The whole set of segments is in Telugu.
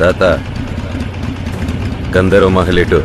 తాత గంధర్వ మహలేటు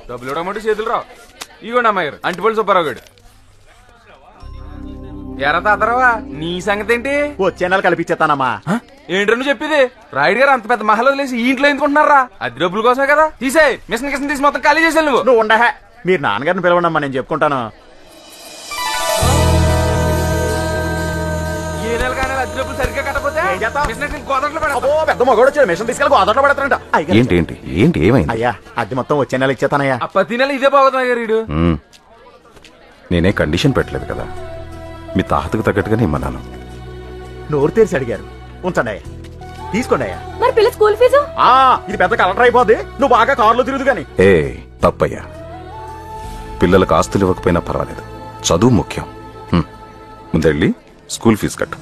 డబ్బులు ఇవ్వడం చేతులు రావు. ఇగోండి అమ్మాయి అంటిపల్లి సుబ్బారావు గారు. ఎరా తాతరావా నీ సంగతి ఏంటి? వచ్చే నెల కల్పించేస్తానమ్మా. ఏంటో నువ్వు చెప్పేది? రాయుడు గారు అంత పెద్ద మహల్ వదిలేసి ఈ ఇంట్లో ఎందుకుంటున్నారా? అది డబ్బుల కోసమే కదా. తీసే మిషన్ కిషన్ తీసి మొత్తం ఖాళీ చేసాను. నువ్వు ఉండహే, మీరు నాన్నగారిని పిలవండమ్మా, నేను చెప్పుకుంటాను. ఏ నెల కానీ అద్దె డబ్బులు సరిగ్గా కట్టకపోతే పెద్ద మగోడు వచ్చాడు, మిషన్ తీసుకెళ్ళి గోదావరిలో పెడతానంట. ఏంటి ఏమైంది? అయ్యా అద్దె మొత్తం వచ్చే నెల ఇచ్చేతానయ్యా. ప్రతి నెల ఇదే బాగుతుంది గారు. నేనే కండిషన్ పెట్టలేదు కదా, మీ తాహతకు తగ్గట్టుగానే ఇమ్మన్నాను. నోరు తెరిచి అడిగారు, ఉంచండి అయ్యా, తీసుకోండి అయ్యా. మరి పిల్ల స్కూల్ ఫీజు? ఇది పెద్ద కలెక్టర్ అయిపోద్ది, నువ్వు బాగా కారులో తిరుగుదు గాని. తప్పయ్యా, పిల్లలకు ఆస్తులు ఇవ్వకపోయినా పర్వాలేదు, చదువు ముఖ్యం. ముందెళ్ళి స్కూల్ ఫీజు కట్టు.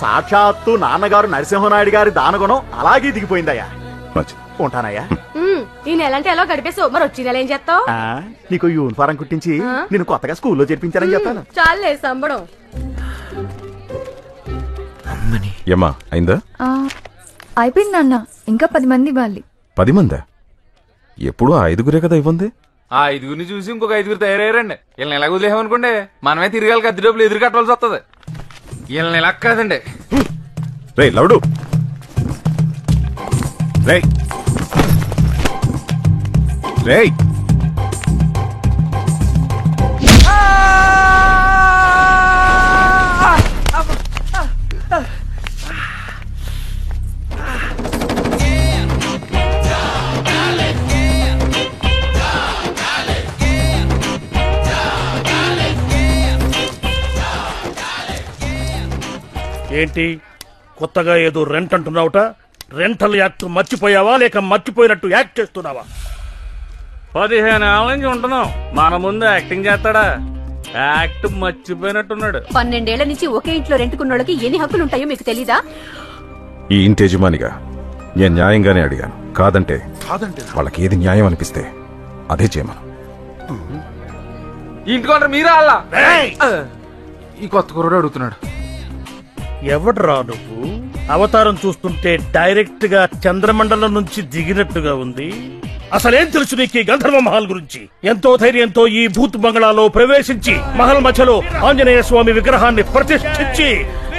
సాక్షాత్తు నాన్నగారు నరసింహనాయుడు గారి దానగుణం అలాగే దిగిపోయిందయ్యా. ఉంటానయ్యా. ఈ నెలంటే ఎలా గడిపేసావు, మరి వచ్చి నెల ఏం చేస్తావు? నీకు యూనిఫారం కుట్టించి నేను కొత్తగా స్కూల్లో చేర్పించానని చెప్తాను. చాలే సంబడం. ఏమ్మా అయిందా? అయిపోయింది నాన్న, ఇంకా 10 మంది ఇవ్వాలి. 10 మందా? ఎప్పుడు 5గురే కదా ఇవ్వండి. ఆ 5గురిని చూసి ఇంకొక 5గురు తయారయ్యారండి. వీళ్ళని ఎలా వదిలేమనుకోండి మనమే తిరగాలి, అద్దె డబ్బులు ఎదురు కట్టవలసి వస్తుంది. వీళ్ళని ఎలా కాదండి. రే లవుడు, రే రే ఏంటి కొత్తగా ఏదో రెంట్ అంటున్నావుట? రెంటల్ యాక్ట్ మర్చిపోయావా లేక మర్చిపోయినట్టు యాక్ట్ చేస్తున్నావా? 15 ఏళ్ళ నుంచి ఉంటున్నాం, మన ముందు యాక్టింగ్ చేస్తాడా? యాక్ట్ మర్చిపోయినట్టున్నాడు. 12 ఏళ్ల నుంచి ఒకే ఇంట్లో రెంట్కున్నోళ్ళకి ఎన్ని హక్కులుంటాయో మీకు తెలీదా? ఈ ఇంటి యజమానిగా నేను న్యాయంగానే అడిగాను. కాదంటే వాళ్ళకి ఏది న్యాయం అనిపిస్తే అదే చేయమను. ఇంటికొంటారు మీరా? అలా ఈ కొత్త కుర్రాడు అడుగుతున్నాడు. ఎవడ్రా నువ్వు? అవతారం చూస్తుంటే డైరెక్ట్ గా చంద్రమండలం నుంచి దిగినట్టుగా ఉంది. అసలేం తెలుసు నీకు ఈ గంధర్వ మహల్ గురించి? ఎంతో ధైర్యంతో ఈ భూత్ బంగళాలో ప్రవేశించి మహల్ మధ్యలో ఆంజనేయ స్వామి విగ్రహాన్ని ప్రతిష్ఠించి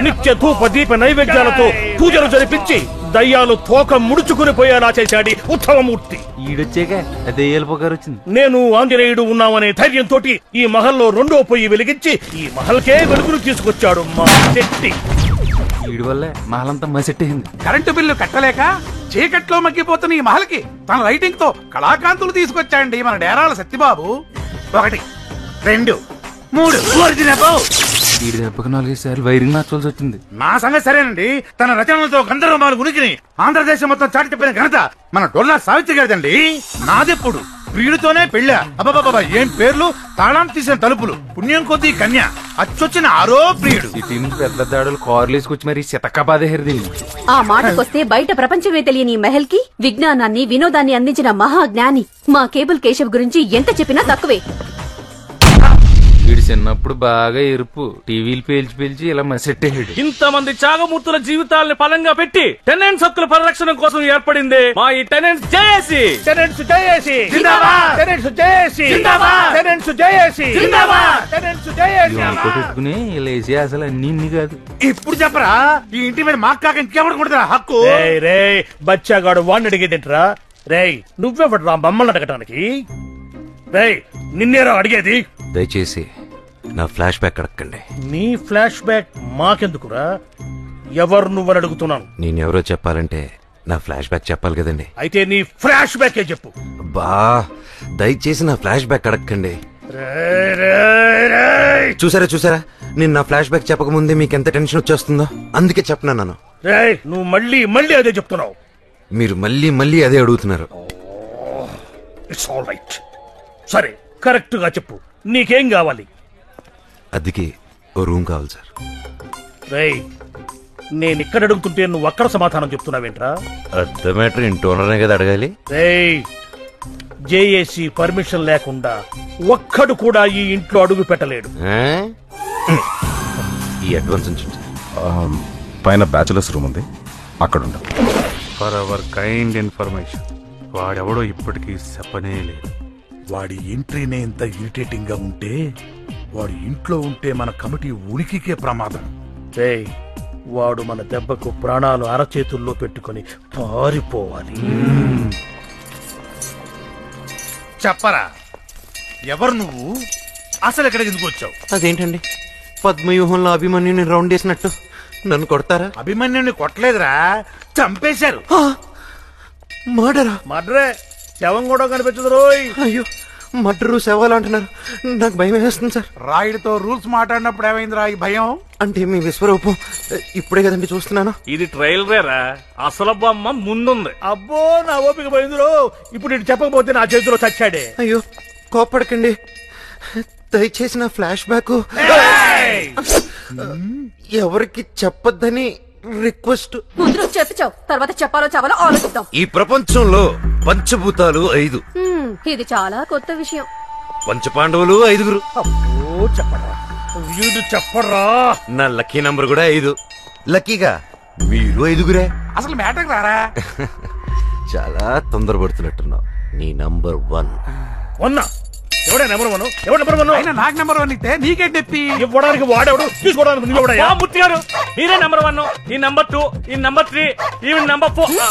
నిత్య ధూప దీప నైవేద్యాలతో పూజలు జరిపించి దయ్యాలు తోక ముడుచుకుని పోయేలా చేశాడు ఉత్తమమూర్తి. ఈడొచ్చాక దెయ్యాల పొగారు వచ్చింది. నేను ఆంజనేయుడు ఉన్నామనే ధైర్యంతో ఈ మహల్లో రెండో పొయ్యి వెలిగించి ఈ మహల్కే వెలుగును తీసుకొచ్చాడు మా శెట్టి. వీడి వల్లే మహలంతా మసెట్టేసింది. కరెంటు బిల్లు కట్టలేక చీకట్లో మగ్గిపోతున్న ఈ మహల్కి తన రైటింగ్ తో కళాకాంతులు తీసుకొచ్చాండి మన డేరాల సత్యబాబు. 1 2 3 వీడి దెబ్బకి 4 సార్లు వైరింగ్ మార్చాల్సి వచ్చింది. నా సంగతి సరేనండి. తన రచనలతో గంధర్వమాల ఉనికిని ఆంధ్రదేశం మొత్తం చాటి చెప్పిన ఘనత మన డొల్లా సావిత్రి గారిదండి. నాదెప్పుడు ప్రియుడితోనే పెళ్ళ. అబ్బా ఏం పేర్లు, తాళం తీసిన తలుపులు, పుణ్యం కొద్దీ కన్య, అచ్చొచ్చిన ఆరో ప్రియుడు. సిటీ నుంచి పెద్ద దాడులు కార్లు వేసుకొచ్చి మరి శతకబాదేహరిది. ఆ మాటకొస్తే బయట ప్రపంచమే తెలియని ఈ మహల్ కి విజ్ఞానాన్ని వినోదాన్ని అందించిన మహాజ్ఞాని మా కేబుల్ కేశవ్ గురించి ఎంత చెప్పినా తక్కువే. వీడు చిన్నప్పుడు బాగా ఎరుపు టీవీలు పేల్చి ఇలా మసెట్టేసాడు. ఇంతమంది త్యాగమూర్తుల జీవితాలను ఫలంగా పెట్టి టెనెంట్స్ హక్కుల పరిరక్షణ కోసం ఏర్పడింది మా ఈ టెనెంట్స్ జేఏసీ. టెనెంట్స్ జేఏసీ జిందాబాద్. టెనెంట్స్ జేఏసీ జిందాబాద్. టెనెంట్స్ జేఏసీ జిందాబాద్. Tenants JAC. పెట్టుకుని ఇలా వేసి అసలు అన్ని కాదు. ఇప్పుడు చెప్పరా ఈ ఇంటి మీద మాకు కాక ఇంకెవరు కొడతారా హక్కు? రే బచ్చాగాడు వాడిని అడిగేదేంట్రా? రేయ్ నువ్వెవడ్రా మమ్మల్ని అడగటానికి? రేయ్ నిన్నేరా అడిగేది? దయచేసి నా ఫ్లాష్ బ్యాక్ అడగండి. నీ ఫ్లాష్ బ్యాక్ మాకెందుకురా? ఎవరు నువ్వని అడుగుతున్నాను. నేనెవరో చెప్పాలంటే నా ఫ్లాష్ బ్యాక్ చెప్పాలి కదండి. అయితే నీ ఫ్లాష్ బ్యాకే చెప్పు. బా దయచేసి నా ఫ్లాష్ బ్యాక్ అడగండి. చూసారా నేను నా ఫ్లాష్ బ్యాక్ చెప్పక ముందే మీకు ఎంత టెన్షన్ వచ్చేస్తుందో అందుకే చెప్పను. రేయ్ నువ్వు మళ్ళీ అదే చెప్తున్నావు. మీరు మళ్ళీ అదే అడుగుతున్నారు. It's all right. సరే కరెక్ట్ గా చెప్పు, నీకేం కావాలి? అదికి ఓ రూమ్ కావాలి సార్. రేయ్ నేను ఇక్కడ అడుగుతుంటే నువ్వు అక్కడ సమాధానం చెప్తున్నావేంట్రా? అర్థ మ్యాటర్ ఇంటోనరే కదా అడగాలి. రేయ్ జేఏసీ పర్మిషన్ లేకుండా ఒక్కడు కూడా ఈ ఇంట్లో అడుగు పెట్టలేడు. ఈ అడ్వాన్స్ ఉంచండి. పైన బ్యాచులర్స్ రూమ్ ఉంది, అక్కడ ఉండు. ఫర్ అవర్ కైండ్ ఇన్ఫర్మేషన్, వాడెవడో ఇప్పటికీ చెప్పనే లేదు. వాడి ఎంట్రీనే ఇంత ఇరిటేటింగ్ గా ఉంటే వాడి ఇంట్లో ఉంటే మన కమిటీ ఉనికికే ప్రమాదం. రేయ్ వాడు మన దెబ్బకు ప్రాణాలు అరచేతుల్లో పెట్టుకుని పారిపోవాలి. చెప్పరా ఎవరు నువ్వు? అసలు ఎక్కడికి ఎందుకు వచ్చావు? అదేంటండి పద్మవ్యూహంలో అభిమన్యుని రౌండ్ వేసినట్టు నన్ను కొడతారా? అభిమన్యుని కొట్టలేదురా, చంపేశారు. మర్డరే, శవం కూడా కనిపించదు రోయ్. అయ్యో మర్డరు శవాలు అంటున్నారు, నాకు భయం వేస్తుంది సార్. రాయుడితో రూల్స్ మాట్లాడినప్పుడు ఏమైందిరా ఈ భయం? అంటే మీ విశ్వరూపం ఇప్పుడే కదండి చూస్తున్నాను. ఇది ట్రైల్ రేరా, అసలు బొమ్మ ముందుంది. అబ్బో నా ఓపిక పోయిందిరో. ఇప్పుడు ఇటు చెప్పకపోతే నా చేతిలో చచ్చాడే. అయ్యో కోపడకండి, దయచేసి నా ఫ్లాష్ బ్యాక్ ఎవరికి చెప్పొద్దని రిక్వెస్ట్. ముందు చెప్పావు, తర్వాత చెప్పాలో చావాలో ఆలోచిద్దాం. ఈ ప్రపంచంలో పంచభూతాలు 5. ఇది చాలా కొత్త విషయం. పంచపాండవులు 5. అబ్బో చెప్పరా, వీడు చెప్పరా. నా లక్కీ నంబర్ కూడా 5. లక్కీగా మీరు 5. అసలు మ్యాటర్ రారా? చాలా తొందరపడుతున్నట్టున్నావు. నీ నంబర్ 1. ఎవడే నెంబర్ 1? ఎవడు నెంబర్ 1? అయినా నాకు నెంబర్ 1 ఇస్తే నీకే చెప్పి ఇవ్వడానికి వాడెవడు, తీసుకోవడానికి నువ్వెవడయ్యా? మూర్తి గారు మీరే నెంబర్ 1, ఈ నెంబర్ 2, ఈ నెంబర్ 3, ఈ నెంబర్ 4,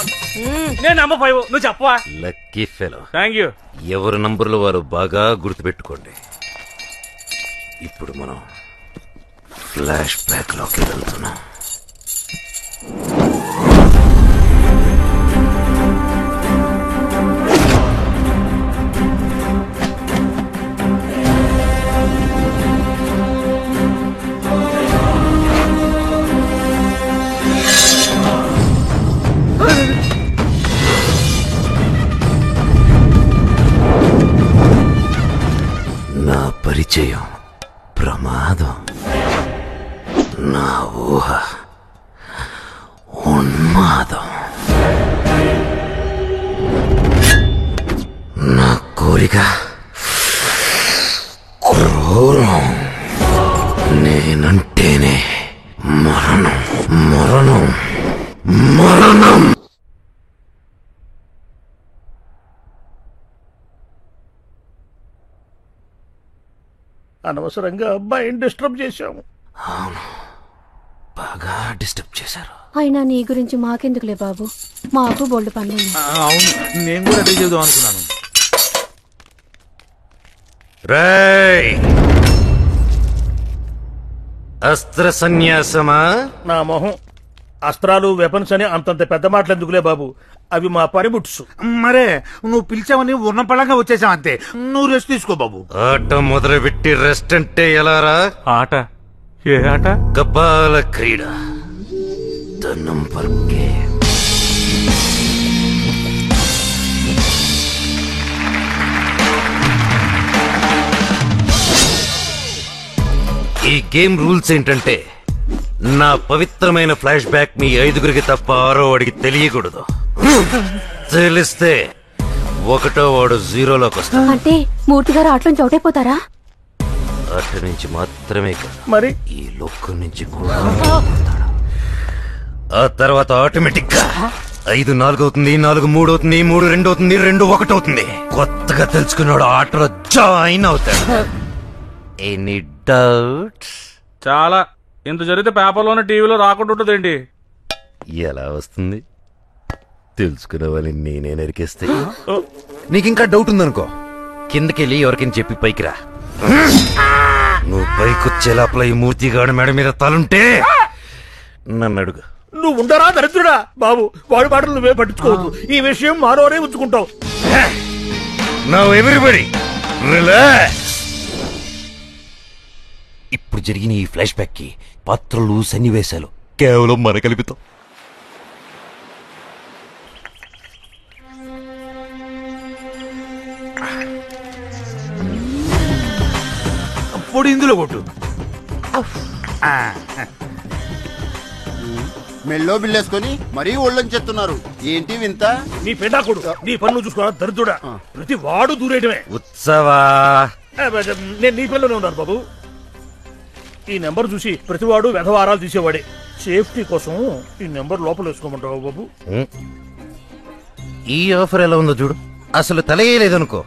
నేను నెంబర్ 5. నువ్వు చెప్పవా? Lucky fellow. Thank you. ఎవరి నంబర్లు వారు బాగా గుర్తుపెట్టుకోండి. ఇప్పుడు మనం ఫ్లాష్ బ్యాక్ లోకి వెళ్తున్నాం. నా పరిచయం ప్రమాదం, నా ఊహ ఉన్మాదం, నా కోరిక క్రూరం, నేనంటేనే మరణం మరణం మరణం. అనవసరంగా అబ్బాయిని డిస్టర్బ్ చేశాము. బాగా డిస్టర్బ్ చేశారు. అయినా నీ గురించి మాకెందుకులే బాబు, మాకు బోల్డ్ పనులు. అవును, నేను కూడా అదే చేద్దాం అనుకున్నాను. రేయ్, అస్త్ర సన్యాసమా? నా మొహం. అస్త్రాలు వెపన్స్ అని అంతంత పెద్ద మాటలు ఎందుకులే బాబు, అవి మా పనిముట్సు. మరే నువ్వు పిలిచావని ఉన్న పళ్ళంగా వచ్చేసావు అంతే. నువ్వు రెస్ట్ తీసుకో బాబు. ఆట మొదలుపెట్టి రెస్ట్ అంటే ఎలారా? ఆట? ఏ ఆట? కపాల క్రీడ. ధనం పర్కే. ఈ గేమ్ రూల్స్ ఏంటంటే నా పవిత్రమైన ఫ్లాష్ బ్యాక్ మీ 5గురికి తప్ప 6వ వాడికి తెలియకూడదు. తెలిస్తే 1వ వాడు 0లోకి వస్తాడు. అంటే మూర్తి గారు ఆటలోంచి అవుట్ అయిపోతారా? అటు నుంచి మాత్రమే కాదు, మరి ఈ లోకం నుంచి కూడా. ఆ తర్వాత ఆటోమేటిక్ గా 5 4 అవుతుంది, 4 3 అవుతుంది, 3 2 అవుతుంది, 2 1 అవుతుంది. కొత్తగా తెలుసుకున్నాడు ఆటలో జాయిన్ అవుతాడు. Any doubts? చాలా. ఇంత జరిగితే పేపర్లోనే టీవీలో రాకుండా ఉంటుందేంటి? ఎలా వస్తుంది? తెలుసుకునే వాళ్ళని నేనే నరికేస్తే. నీకు ఇంకా డౌట్ ఉందనుకో, కిందకెళ్ళి ఎవరికైనా చెప్పి పైకి రా. నువ్వు పైకొచ్చే లోపల ఈ మూర్తిగాడు మెడ మీద తలుంటే నన్ను అడుగు. నువ్వు ఉండరా దరిద్రుడా బాబు, వాడి మాటలు నువ్వే పట్టించుకోవద్దు. ఈ విషయం మానవరే ఉంచుకుంటావు. Now everybody relax. ఇప్పుడు జరిగిన ఈ ఫ్లాష్ బ్యాక్ కి పాత్రలు, సన్నివేశాలు కేవలం మన కల్పితం. పొడి ఇందులో కొట్టు. మెల్లో బిల్లేసుకొని మరీ ఒళ్ళని చెప్తున్నారు. ఏంటి వింత? నీ పెడాకుడు, నీ పన్ను చూసుకోరా దరిద్రుడా. ప్రతి వాడు దూరేయటమే. ఉత్సవా, నేను నీ పిల్లనే ఉన్నాను బాబు. ఈ నెంబర్ చూసి ప్రతివాడు వెధవారాలు తీసేవాడే. సేఫ్టీ కోసం ఈ నెంబర్ లోపల వేసుకోమంటావు బాబు. ఈ ఆఫర్ ఎలా ఉందో చూడు. అసలు తలయేయలేదనుకో,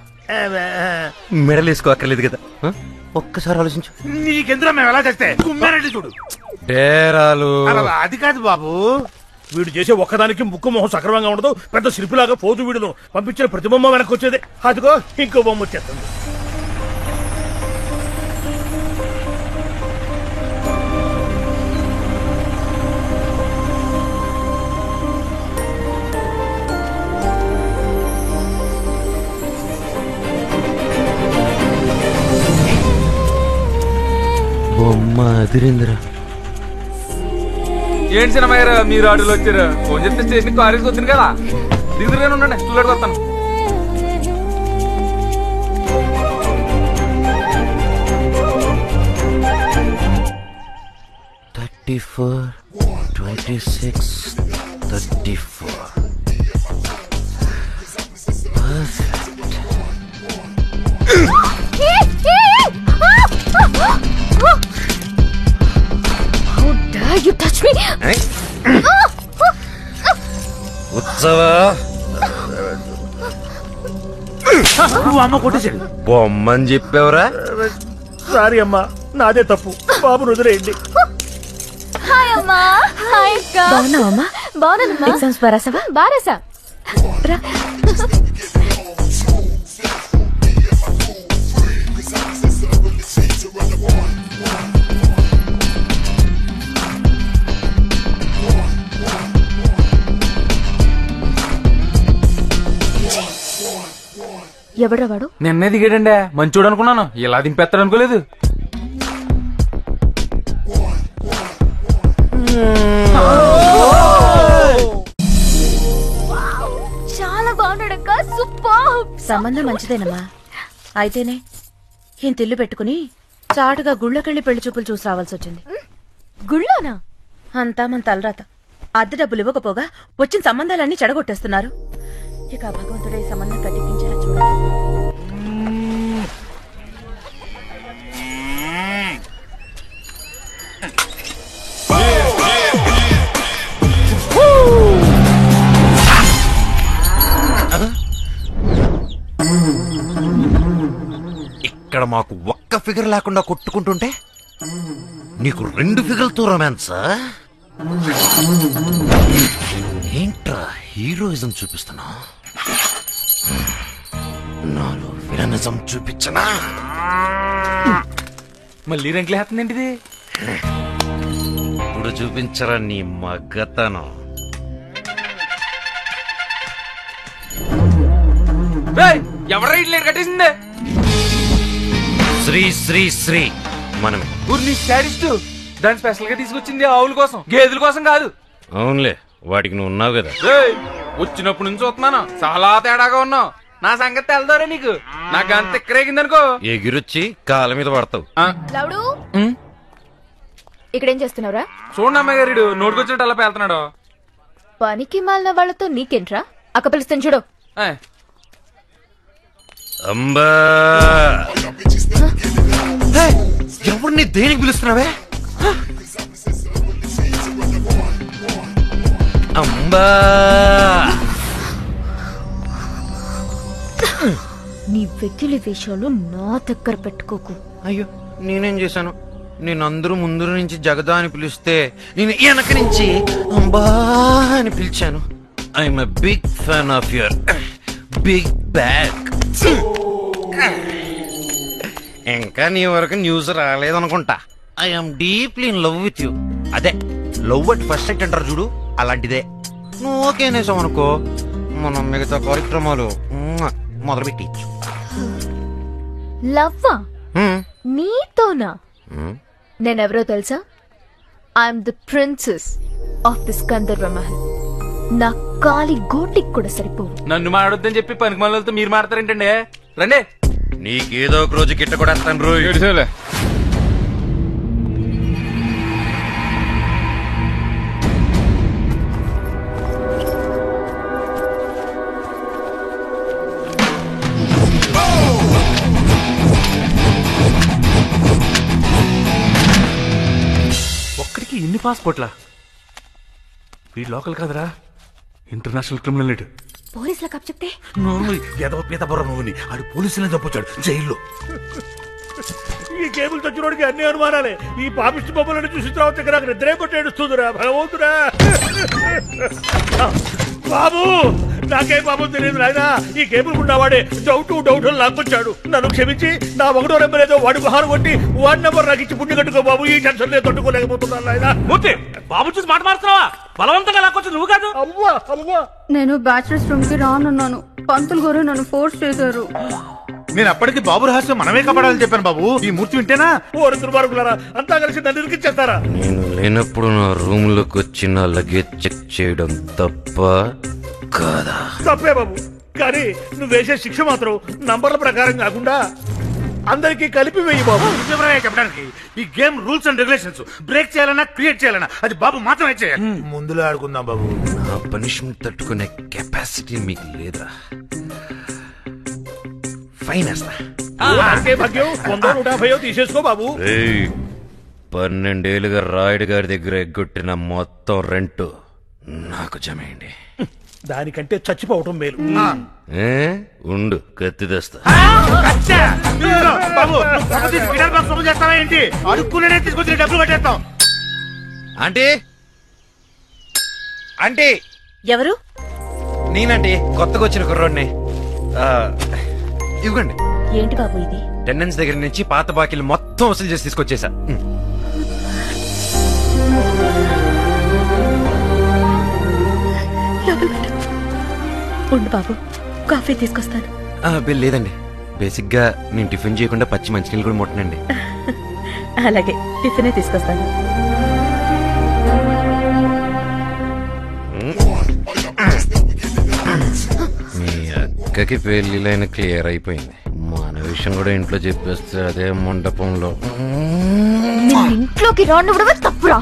మెడల్ వేసుకో అక్కర్లేదు కదా. ఒక్కసారి ఆలోచించు. నీకెందులో మేము ఎలా చేస్తే కుమ్మారెడ్డి చూడు. డేరాలు అది కాదు బాబు, వీడు చేసే ఒక్కదానికి ముక్కు మొహం సక్రమంగా ఉండదు. పెద్ద శిల్పిలాగా పోతూ వీడును పంపించిన ప్రతి బొమ్మ వెనక్కి వచ్చేదే. అదిగో ఇంకో బొమ్మ వచ్చేస్తుంది. బొమ్మ అదిరింద్ర. ఏంటి సినిమా మీరు ఆటోలో వచ్చారు? ఫోన్ చెప్తే స్టేషన్ కాలేజ్కి వచ్చింది కదా. దిగురుగానే ఉండండి, చూడడానికి వస్తాను. You touch me? ఉత్సవా, అమ్మ కొట్టేసాడు. బొమ్మని చెప్పావురా? సారీ అమ్మా, నాదే తప్పు. బాబు వదిలేయండి. హాయ్ అమ్మా. హాయ్ అక్క. బాగున్నావమ్మా? బాగున్నానమ్మా. ఎగ్జామ్స్ బారాసావా? బారాసా. ఎవడ్రా వాడు? నిన్నే దిగాడండి. మంచోడు అనుకున్నాను, ఇలా దింపేస్తాడు అనుకోలేదు. చాలా బాగున్నాడక్క. సూపర్. సంబంధం మంచిదేనమ్మా. అయితేనే ఇంత ఇల్లు పెట్టుకుని చాటుగా గుళ్ళకెళ్ళి పెళ్లి చూపులు చూసి రావాల్సి వచ్చింది. గుళ్ళోనా? అంతా మన తలరాత. అద్దె డబ్బులు ఇవ్వకపోగా వచ్చిన సంబంధాలన్నీ చెడగొట్టేస్తున్నారు. ఇక భగవంతుడే సంబంధం కట్టిపించేలా చూడాలి. ఇక్కడ మాకు ఒక్క ఫిగర్ లేకుండా కొట్టుకుంటుంటే నీకు 2 ఫిగర్లతో రొమాన్సా? ఏంట్రా హీరోయిజం చూపిస్తున్నా? నాలో విలనిజం చూపించనా? మళ్ళీ రెంట్లేస్తుందేంటిది? ఇప్పుడు చూపించరా నీ మగ్గతనం. ఎవరు రైట్ కట్టేసిందే? శ్రీ శ్రీ శ్రీ మనమే. ఊరిని శాడిస్ట్. దాన్ని స్పెషల్ గా తీసుకొచ్చింది ఆవుల కోసం, గేదెల కోసం కాదు. అవునులే, వాటికి నువ్వు ఉన్నావు కదా. వచ్చినప్పుడు నుంచి చూస్తున్నాను, చాలా తేడాగా ఉన్నావు. నా సంగతి తెలదారే నీకు? నాకు అంత ఎక్కరేగిందనుకో, ఎగిరొచ్చి కాళ్ళ మీద పడతావు. లవుడు ఇక్కడేం చేస్తున్నావురా? చూడండి అమ్మాయి గారు, నోటుకొచ్చినట్టు అలా పేలుతున్నాడు. పనికి మాలిన వాళ్ళతో నీకేంట్రా? అక్క పిలుస్తాను చూడు. అంబా, ఎవరిని దేనికి పిలుస్తున్నావే? అంబా, నీ వెకిలి వేషాలు నా దగ్గర పెట్టుకోకు. అయ్యో నేనేం చేశాను? నేను అందరూ ముందు నుంచి జగదా అని పిలిస్తే నేను వెనక నుంచి అంబా అని పిలిచాను. I'm a big fan of your big bag. ఇంకా నీ వరకు న్యూస్ రాలేదనుకుంటా. I'm deeply in love with you. అదే లవ్ అట్ ఫస్ట్ సైట్ అంటారు చూడు, అలాంటిదే. నువ్వు ఓకేనేసావు అనుకో, మనం మిగతా కార్యక్రమాలు మొదలుపెట్టి. లవ్వా? నీతోనా? నేనెవరో తెలుసా? I'm the princess of this Gandharva Mahal. నా కాలి గోటికి కూడా సరిపోవు. నన్ను మాడొద్దని చెప్పి పనికి మనలతో మీరు మాడతారేంటండి? రండి, నీకేదో ఒక రోజు గిట్ట కూడా వస్తాను రోజు. ఒక్కడికి ఇన్ని పాస్పోర్ట్లా? వీడు లోకల్ కాదురా, ఇంటర్నేషనల్ క్రిమినల్. పోలీసులకు అప్ చెప్తే నువ్వు ఏదో పీత బుర్ర నువ్వుని ఆడు పోలీసులే చెప్పొచ్చాడు జైల్లో. ఈ కేబుల్ తెచ్చినోడికి అన్ని అనుమానాలే. ఈ పాపిష్టి బొమ్మలను చూసిన తర్వాత నాకు నిద్రే కొట్టి ఏడుస్తుందిరా భగవంతురా. బాబు, నాకేం బాబు తెలియదు నాయన. ఈ కేబుల్ ఉన్నవాడే డౌట్ లాక్కొచ్చాడు. నన్ను క్షమించి నా 1వ నెంబర్ ఏదో వాడి బహారు కొట్టి వాడి నెంబర్ నాకు ఇచ్చి పుణ్య కట్టుకో బాబు. ఈ టెన్షన్ నేను తట్టుకోలేకపోతున్నాను నాయన. మూర్తి, బాబు చూసి మాట మారుతున్నావా? బలవంతంగా లాక్కొచ్చు నువ్వు కాదు. అవ్వా అవ్వా, నేను బ్యాచిలర్స్ రూమ్ కి రానున్నాను. పంతులు గారు నన్ను ఫోర్స్ చేశారు. నేను అప్పటికి బాబు రహస్యం మనమే కాపాడాలని చెప్పాను బాబు. ఈ మూర్తి వింటేనా? ఓ దుర్మార్గులారా, అంతా కలిసి నన్ను ఇరికిచ్చేస్తారా? నేను లేనప్పుడు నా రూమ్ లోకి వచ్చి నా లగేజ్ చెక్ చేయడం తప్ప కాదా? తప్పే బాబు, కానీ నువ్వు వేసే శిక్ష మాత్రం నంబర్ల ప్రకారం కాకుండా అందరికీ కలిపి వేయి బాబు. చెప్పడానికి ఈ game rules and regulations break చేయాలన్నా క్రియేట్ చేయాలన్నా అది బాబు మాత్రమే చేయాలి. ముందులో ఆడుకుందాం బాబు. నా పనిష్మెంట్ తట్టుకునే కెపాసిటీ మీకు లేదా? ఫైన్ వేస్తా. భాగ్యం 100-150 తీసేసుకో బాబు. 12 ఏళ్ళుగా రాయుడు గారి దగ్గర ఎగ్గొట్టిన మొత్తం రెంట్ నాకు జమేయండి. దానికంటే చచ్చిపోవటం మేలు. ఉండు, కత్తి తెస్తా. బాబు చేస్తావా ఏంటి? అడుక్కునే తీసుకొచ్చి డబ్బులు కట్టేస్తాం. Aunty, aunty. ఎవరు? నేనండి, కొత్తగా వచ్చిన కుర్రోడ్ని. ఇవ్వండి. ఏంటి బాబు ఇది? టెండెన్స్ దగ్గర నుంచి పాత బాకీలు మొత్తం వసూలు చేసి తీసుకొచ్చేసా. ఉండు బాబు, కాఫీ తీసుకొస్తాను. బిల్ లేదండి, బేసిక్ గా నేను టిఫిన్ చేయకుండా పచ్చి మంచినీళ్ళు కూడా ముట్టనండి. అలాగే, టిఫినే తీసుకొస్తాను. మీ అక్కకి పెళ్లిలైన క్లియర్ అయిపోయింది. మన విషయం కూడా ఇంట్లో చెప్పేస్తే అదే మండపంలో. ఇంట్లోకి రాను కూడా తప్పురా.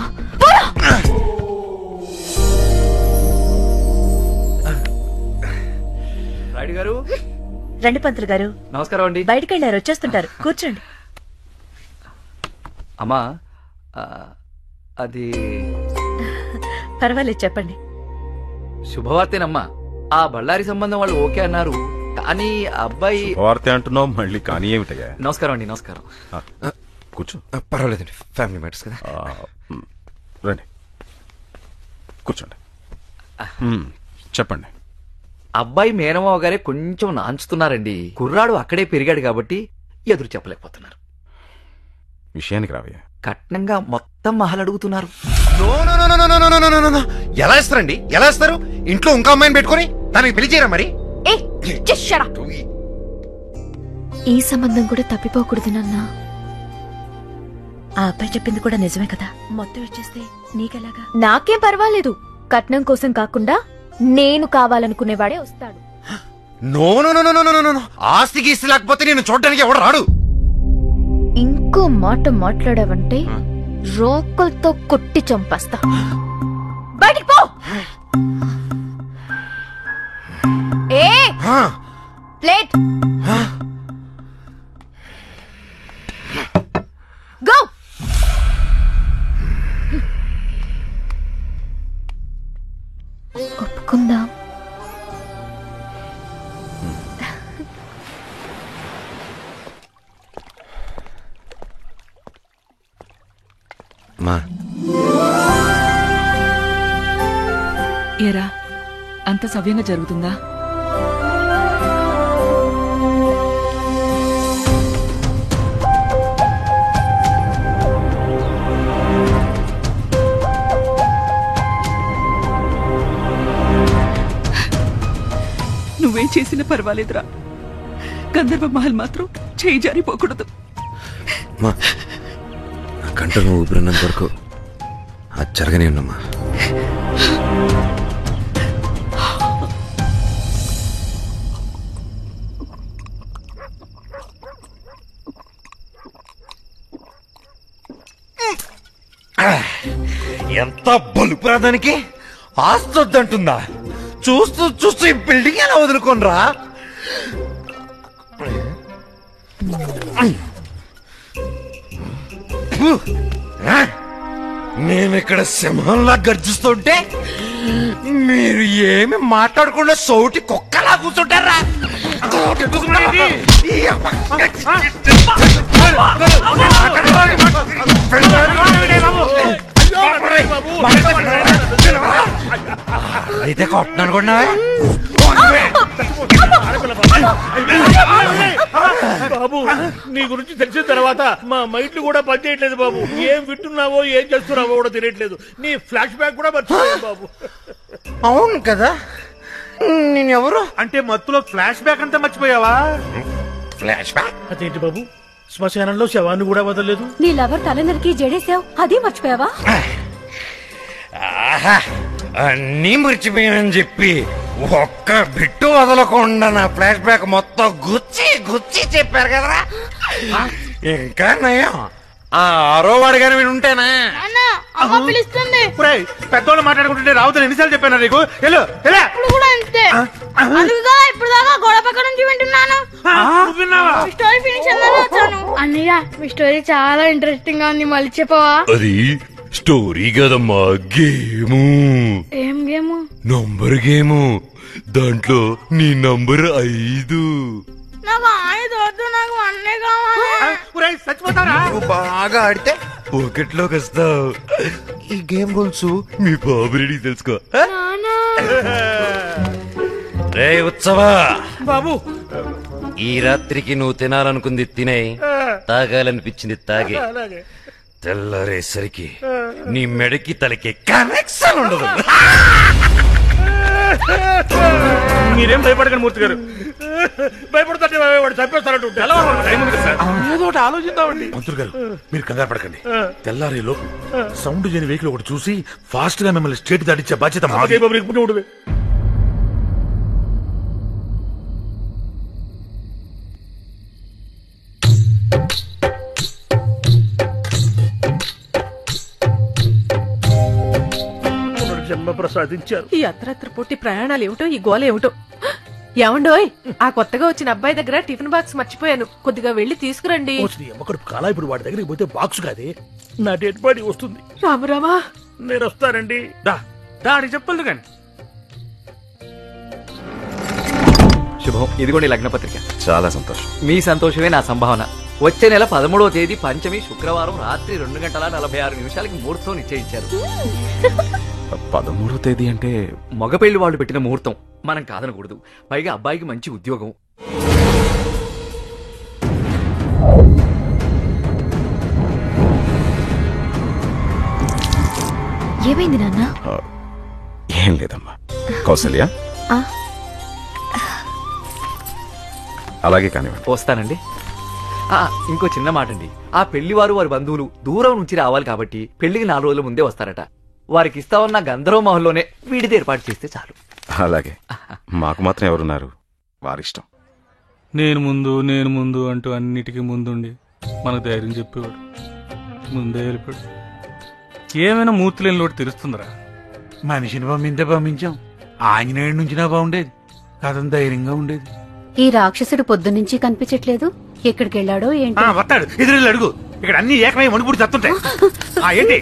రాయుడు గారు. రండి పంతులు గారు. నమస్కారం అండి. బయటకు వెళ్ళారు, వచ్చేస్తుంటారు. కూర్చోండి. అమ్మా, అది పర్వాలేదు, చెప్పండి. శుభవార్తేనమ్మా. ఆ బళ్ళారి సంబంధం వాళ్ళు ఓకే అన్నారు. కానీ అబ్బాయి వార్త అంటున్నావు మళ్ళీ కానీ ఏమిటయ్యా? నమస్కారం అండి. నమస్కారం. కూర్చో. పర్వాలేదండి, ఫ్యామిలీ మ్యాటర్స్ కదా. రండి కూర్చోండి. చెప్పండి. అబ్బాయి మేనమావ గారే కొంచెం నాంచుతున్నారండి. కుర్రాడు అక్కడే పెరిగాడు కాబట్టి ఎదురు చెప్పలేకపోతున్నారు. విషయానికి రావయ్యా. కట్నంగా మొత్తం మహల్ అడుగుతున్నారు. ఎలా ఇస్తారండి? ఎలా ఇస్తారు? ఇంట్లో ఇంకా అమ్మాయిని పెట్టుకొని దానికి పెళ్లి చేయరా మరి? ఈ సంబంధం కూడా తప్పిపోకూడదు నాన్న. ఆ అబ్బాయి చెప్పింది కూడా నిజమే కదా. మొత్తం ఇచ్చేస్తే నీకెలాగా? నాకేం పర్వాలేదు. కట్నం కోసం కాకుండా నేను కావాలనుకునేవాడే వస్తాడు. No no no no no no, ఆస్తి గీస్తి లేకపోతే నేను చూడడానికి ఎవడు రాడు. ఇంకో మాట మాట్లాడావంటే రోకల్తో కొట్టి చంపేస్తా. బయటికి పో. ఏ ప్లేట్ గో. ఒప్పుకుందాం. మా ఏరా అంత సవ్యంగా జరుగుతుందా? నువ్వేం చేసినా పర్వాలేదురా. గంధర్వ మహల్ మాత్రం చేయి జారిపోకూడదు. మా నా కంటను ఊపిరినంత వరకు అది జరగనే ఉన్నమ్మా. ఎంత బలుపురాదానికి ఆస్తొద్దంటుందా? చూస్తూ చూస్తూ ఈ బిల్డింగ్ ఎలా వదులుకోనరా? మేమిక్కడ సింహంలా గర్జిస్తుంటే మీరు ఏమి మాట్లాడకుండా సౌటి కుక్కలా కూర్చుంటారా? అయితే కొట్టను అనుకున్నావా? బాబు, నీ గురించి తెలిసిన తర్వాత మా మైండ్లు కూడా పనిచేయట్లేదు బాబు. ఏం వింటున్నావో ఏం చేస్తున్నావో కూడా తెలియట్లేదు. నీ ఫ్లాష్ బ్యాక్ కూడా మర్చిపోయాను బాబు. అవును కదా, నేనెవరు అంటే మత్తులో ఫ్లాష్ బ్యాక్ అంతా మర్చిపోయావా? ఫ్లాష్ బ్యాక్ అదేంటి బాబు, శ్మశానంలో శవాన్ని కూడా వదలలేదు. నీ లవర్ తలనరికి జడేసావు, అది మర్చిపోయావా? అన్నీ మర్చిపోయానని చెప్పి ఒక్క బిట్టు వదలకుండా నా ఫ్లాష్ బ్యాక్ మొత్తం గుచ్చి గుచ్చి చెప్పారు కదరా. ఇంకా నయం ఆ ఆరో వాడు గాని వీడు ఉంటేనా? పిలుస్తుంది. పెద్దోళ్ళు మాట్లాడుకుంటుంటే రావుతాను ఎన్నిసార్లు చెప్పాను నీకు? ఇప్పుడు కూడా అంతే. అందుకుగా ఇప్పుడు దాకా గోడ పక్క నుంచి వింటున్నాను. స్టోరీ ఫినిష్ అన్నాను వచ్చాను. అన్నయ్య, మీ స్టోరీ చాలా ఇంట్రెస్టింగ్ గా ఉంది, మళ్ళీ చెప్పవా? అది స్టోరీ కదమ్మా, గేము. ఏం గేము? Number game. దాంట్లో నీ నంబర్ 5. నాకు 5 వద్దు, నాకు 1 కావాలి. చచ్చిపోతారా? బాగా ఆడితే పాకెట్ లోకి వస్తావు. ఈ గేమ్ రూల్స్ మీ బాబురెడ్డి తెలుసుకో. రే ఉత్సవా బాబు, ఈ రాత్రికి నువ్వు తినాలనుకుంది తినే, తాగాలనిపించింది తాగే. తెల్లారేసరికి నీ మెడకి తలకి కనెక్షన్ ఉండదు. మీరేం భయపడకండి మూర్తి గారు. భయపడుతుంటే వాడు చంపేస్తారంటూ ఏదో ఒకటి ఆలోచిద్దామండి. మంత్రులు గారు, మీరు కంగారు పడకండి. తెల్లారే లోపు సౌండ్ చేయని వెహికల్ ఒకటి చూసి ఫాస్ట్ గా మిమ్మల్ని స్టేట్ దాటించే బాధ్యత మాది. జన్మ ప్రసాదించారు. ఈ అత్రత్ర పొట్టి ప్రయాణాలు ఏమిటో, ఈ గోల ఏమిటో. ఏమండోయ్, ఆ కొత్తగా వచ్చిన అబ్బాయి దగ్గర టిఫిన్ బాక్స్ మర్చిపోయాను, కొద్దిగా వెళ్లి తీసుకురండి. ఎమ్మకడు కాలా, ఇప్పుడు వాడి దగ్గరికి పోతే బాక్స్ కాదే, నా డెడ్ బాడీ వస్తుంది. రామరామా, నేను వస్తానండి. దాడి చెప్పదు కానీ శుభం. ఇదిగోండి లగ్న పత్రిక. చాలా సంతోషం. మీ సంతోషమే నా సంభావన. వచ్చే నెల 13వ తేదీ పంచమి శుక్రవారం రాత్రి 2:46 ముహూర్తం నిశ్చయించారు. 13వ తేదీ అంటే మగపెళ్లి వాళ్ళు పెట్టిన ముహూర్తం, మనం కాదనకూడదు. పైగా అబ్బాయికి మంచి ఉద్యోగం. ఏమైంది నాన్న? ఏం లేదమ్మా. కౌసల్య అలాగే కానివ్వండి. వస్తానండి. ఇంకో చిన్న మాట అండి. ఆ పెళ్లివారు వారి బంధువులు దూరం నుంచి రావాలి కాబట్టి పెళ్లికి 4 రోజుల ముందే వస్తారట. వారికి ఇస్తామన్న గంధర్వ మహల్లోనే వీడిది ఏర్పాటు చేస్తే చాలు. అలాగే. మాకు మాత్రం ఎవరున్నారు, వారిష్టం. నేను ముందు అంటూ అన్నిటికీ ముందుండి మనకు ధైర్యం చెప్పేవాడు. ముందే వెళ్ళిపోయాడు. ఏమైనా మూర్తి లేని లోటు తెలుస్తుందిరా. మనిషిని పంపించాం. ఆంజనేయుడి నుంచినా బాగుండేది. కథం ధైర్యంగా ఉండేది. ఈ రాక్షసుడు పొద్దున్నుంచి కనిపించట్లేదు. ఎక్కడికి వెళ్ళాడో ఏంటి? వస్తాడు, ఎదురు అడుగు. ఇక్కడ అన్ని ఏకమై మణిపూడి చస్తుంటాయి. ఏంటి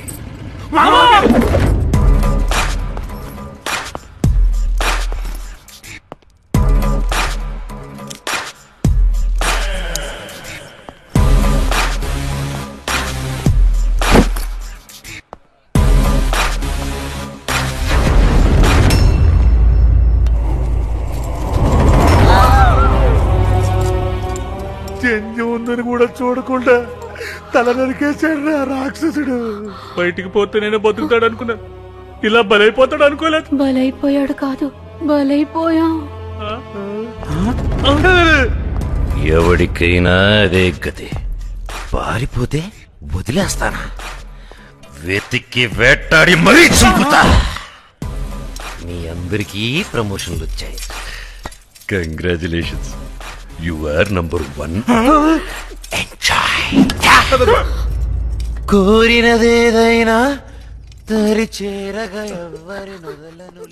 ఉందని కూడా చూడకుండా తల నరికేశాడు రాక్షసుడు. బయటికి పోతే నేను బతుకుతాడు అనుకున్నాను. ఇలా బలైపోతాడు అనుకోలేదు. బలైపోయాడు కాదు, బలైపోయా. ఎవడికైనా అదే గతి. పారిపోతే వదిలేస్తానా? వెతికి వేటాడి మరీ చంపుతా. మీ అందరికీ ప్రమోషన్లు వచ్చాయి. Congratulations. You are number 1. Enjoy. కోరినదేదైనా దరి చేరగా ఎవరి నొదలను.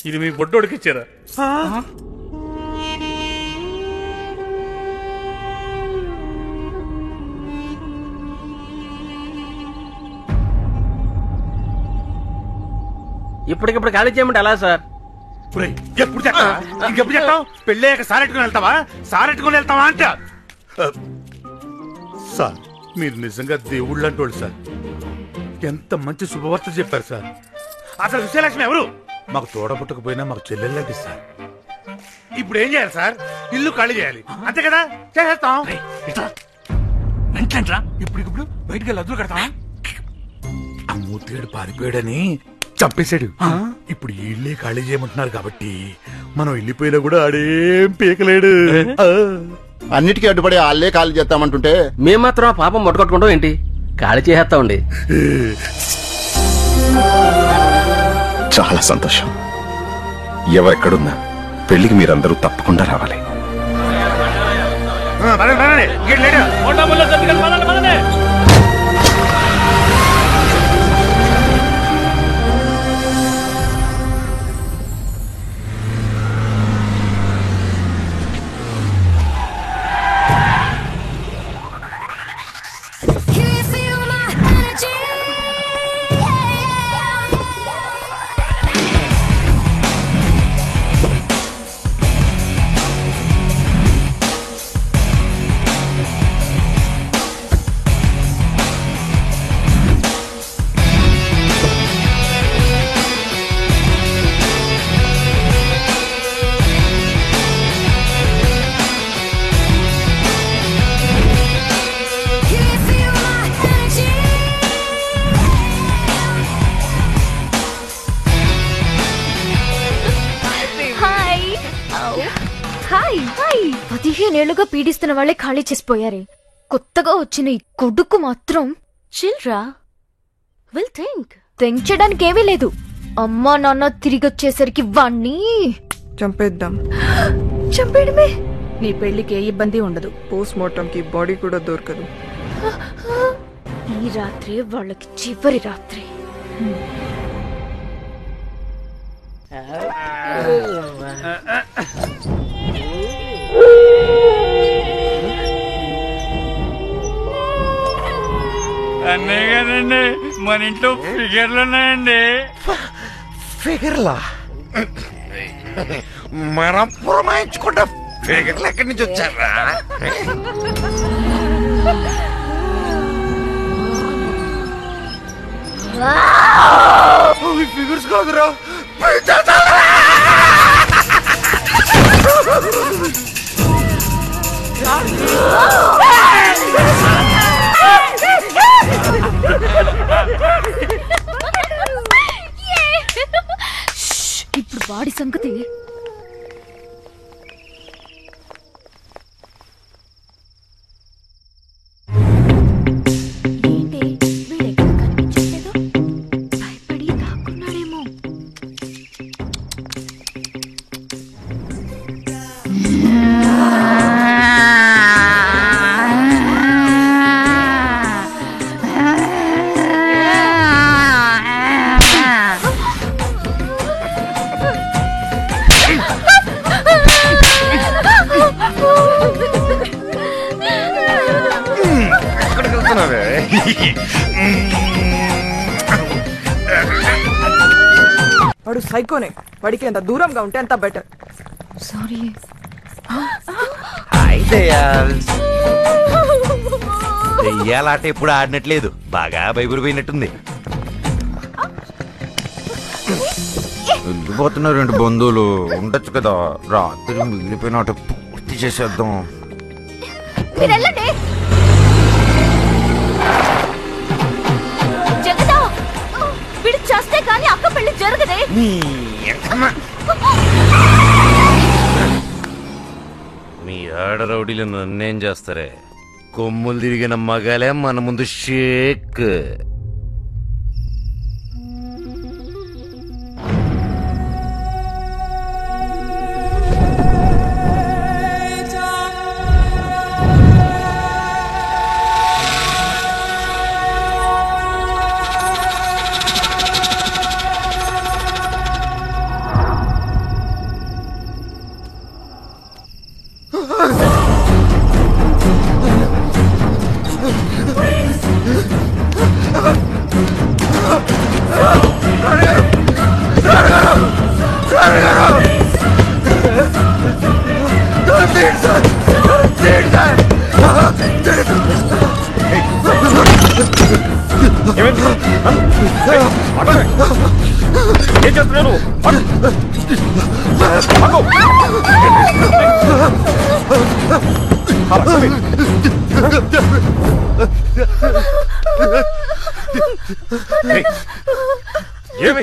ఇది మీ బొడ్డోడికి ఇచ్చారా? ఇప్పటికిప్పుడు ఖాళీ చేయమంటే ఎలా సార్? ఎప్పుడు చెప్తావా? ఇంకెప్పుడు చెప్తావు? పెళ్ళాక సారెట్టుకుని వెళ్తావా? సారెట్టుకుని వెళ్తావా అంట. సార్, మీరు నిజంగా దేవుళ్ళు అంటోళ్ళు సార్. ఎంత మంచి శుభవార్త చెప్పారు సార్. అసలు విజయలక్ష్మి ఎవరు? మాకు తోడబుట్టకపోయినా మాకు చెల్లెళ్ళండి సార్. ఇప్పుడు ఏం చేయాలి సార్? ఇల్లు ఖాళీ చేయాలి, అంతే కదా? చేసేస్తాం. ఇప్పుడు బయటికి వెళ్ళి అద్దులు కడతావా? ఆ మూర్తిగాడు పారిపోయాడని చంపేశాడు. ఇప్పుడు ఇల్లే ఖాళీ చేయమంటున్నారు కాబట్టి మనం వెళ్ళిపోయినా కూడా ఆడేం పీకలేడు. అన్నిటికీ అడ్డుపడి వాళ్ళే ఖాళీ చేస్తామంటుంటే మేము మాత్రం ఆ పాపం మొట్టకొట్టుకుంటాం ఏంటి? ఖాళీ చేసేస్తామండి. చాలా సంతోషం. ఎవరెక్కడున్నా పెళ్లికి మీరందరూ తప్పకుండా రావాలి. హాయ్. 15 ఏళ్లుగా పీడిస్తున్న వాళ్ళే ఖాళీ చేసిపోయారే. కొత్తగా వచ్చిన ఈ కొడుకు మాత్రం చిల్రా విల్ థింక్. తెంచడానికి ఏమీ లేదు. అమ్మా నాన్న తిరిగి వచ్చేసరికి వాణ్ణి చంపేద్దాం. చంపేయడమే. నీ పెళ్లికి ఏ ఇబ్బంది ఉండదు. పోస్ట్ మార్టం కి బాడీ కూడా దొరకదు. ఈ రాత్రి వాళ్ళకి చివరి రాత్రి. అన్నయ్య గారండి, మన ఇంట్లో ఫిగర్లు ఉన్నాయండి. ఫిగర్లా? మనం పురమాయించుకుంటా ఫిగర్లు ఎక్కడి నుంచి వచ్చారా? ఫిగర్స్ కాదురా, ఇప్పుడు వాడి సంగతి వాడు సైకోనే, వాడికి ఎంత దూరంగా ఉంటే అంత బెటర్. సారీ. దెయ్యాలాట ఎప్పుడు ఆడినట్లేదు, బాగా భయపడిపోయినట్టుంది. వెళ్ళిపోతున్నారు రెండు బంధువులు, ఉండొచ్చు కదా, రాత్రి మిగిలిపోయినట్టు పూర్తి చేసేద్దాం. జగదా, వీడు చేస్తే కానీ అక్క పెళ్లి జరగదే. మీ ఆడరౌడీలు నన్నేం చేస్తారే? కొమ్ములు తిరిగిన మగాలే మన ముందు షేక్. ఏం చేస్తున్నాను? ఏమి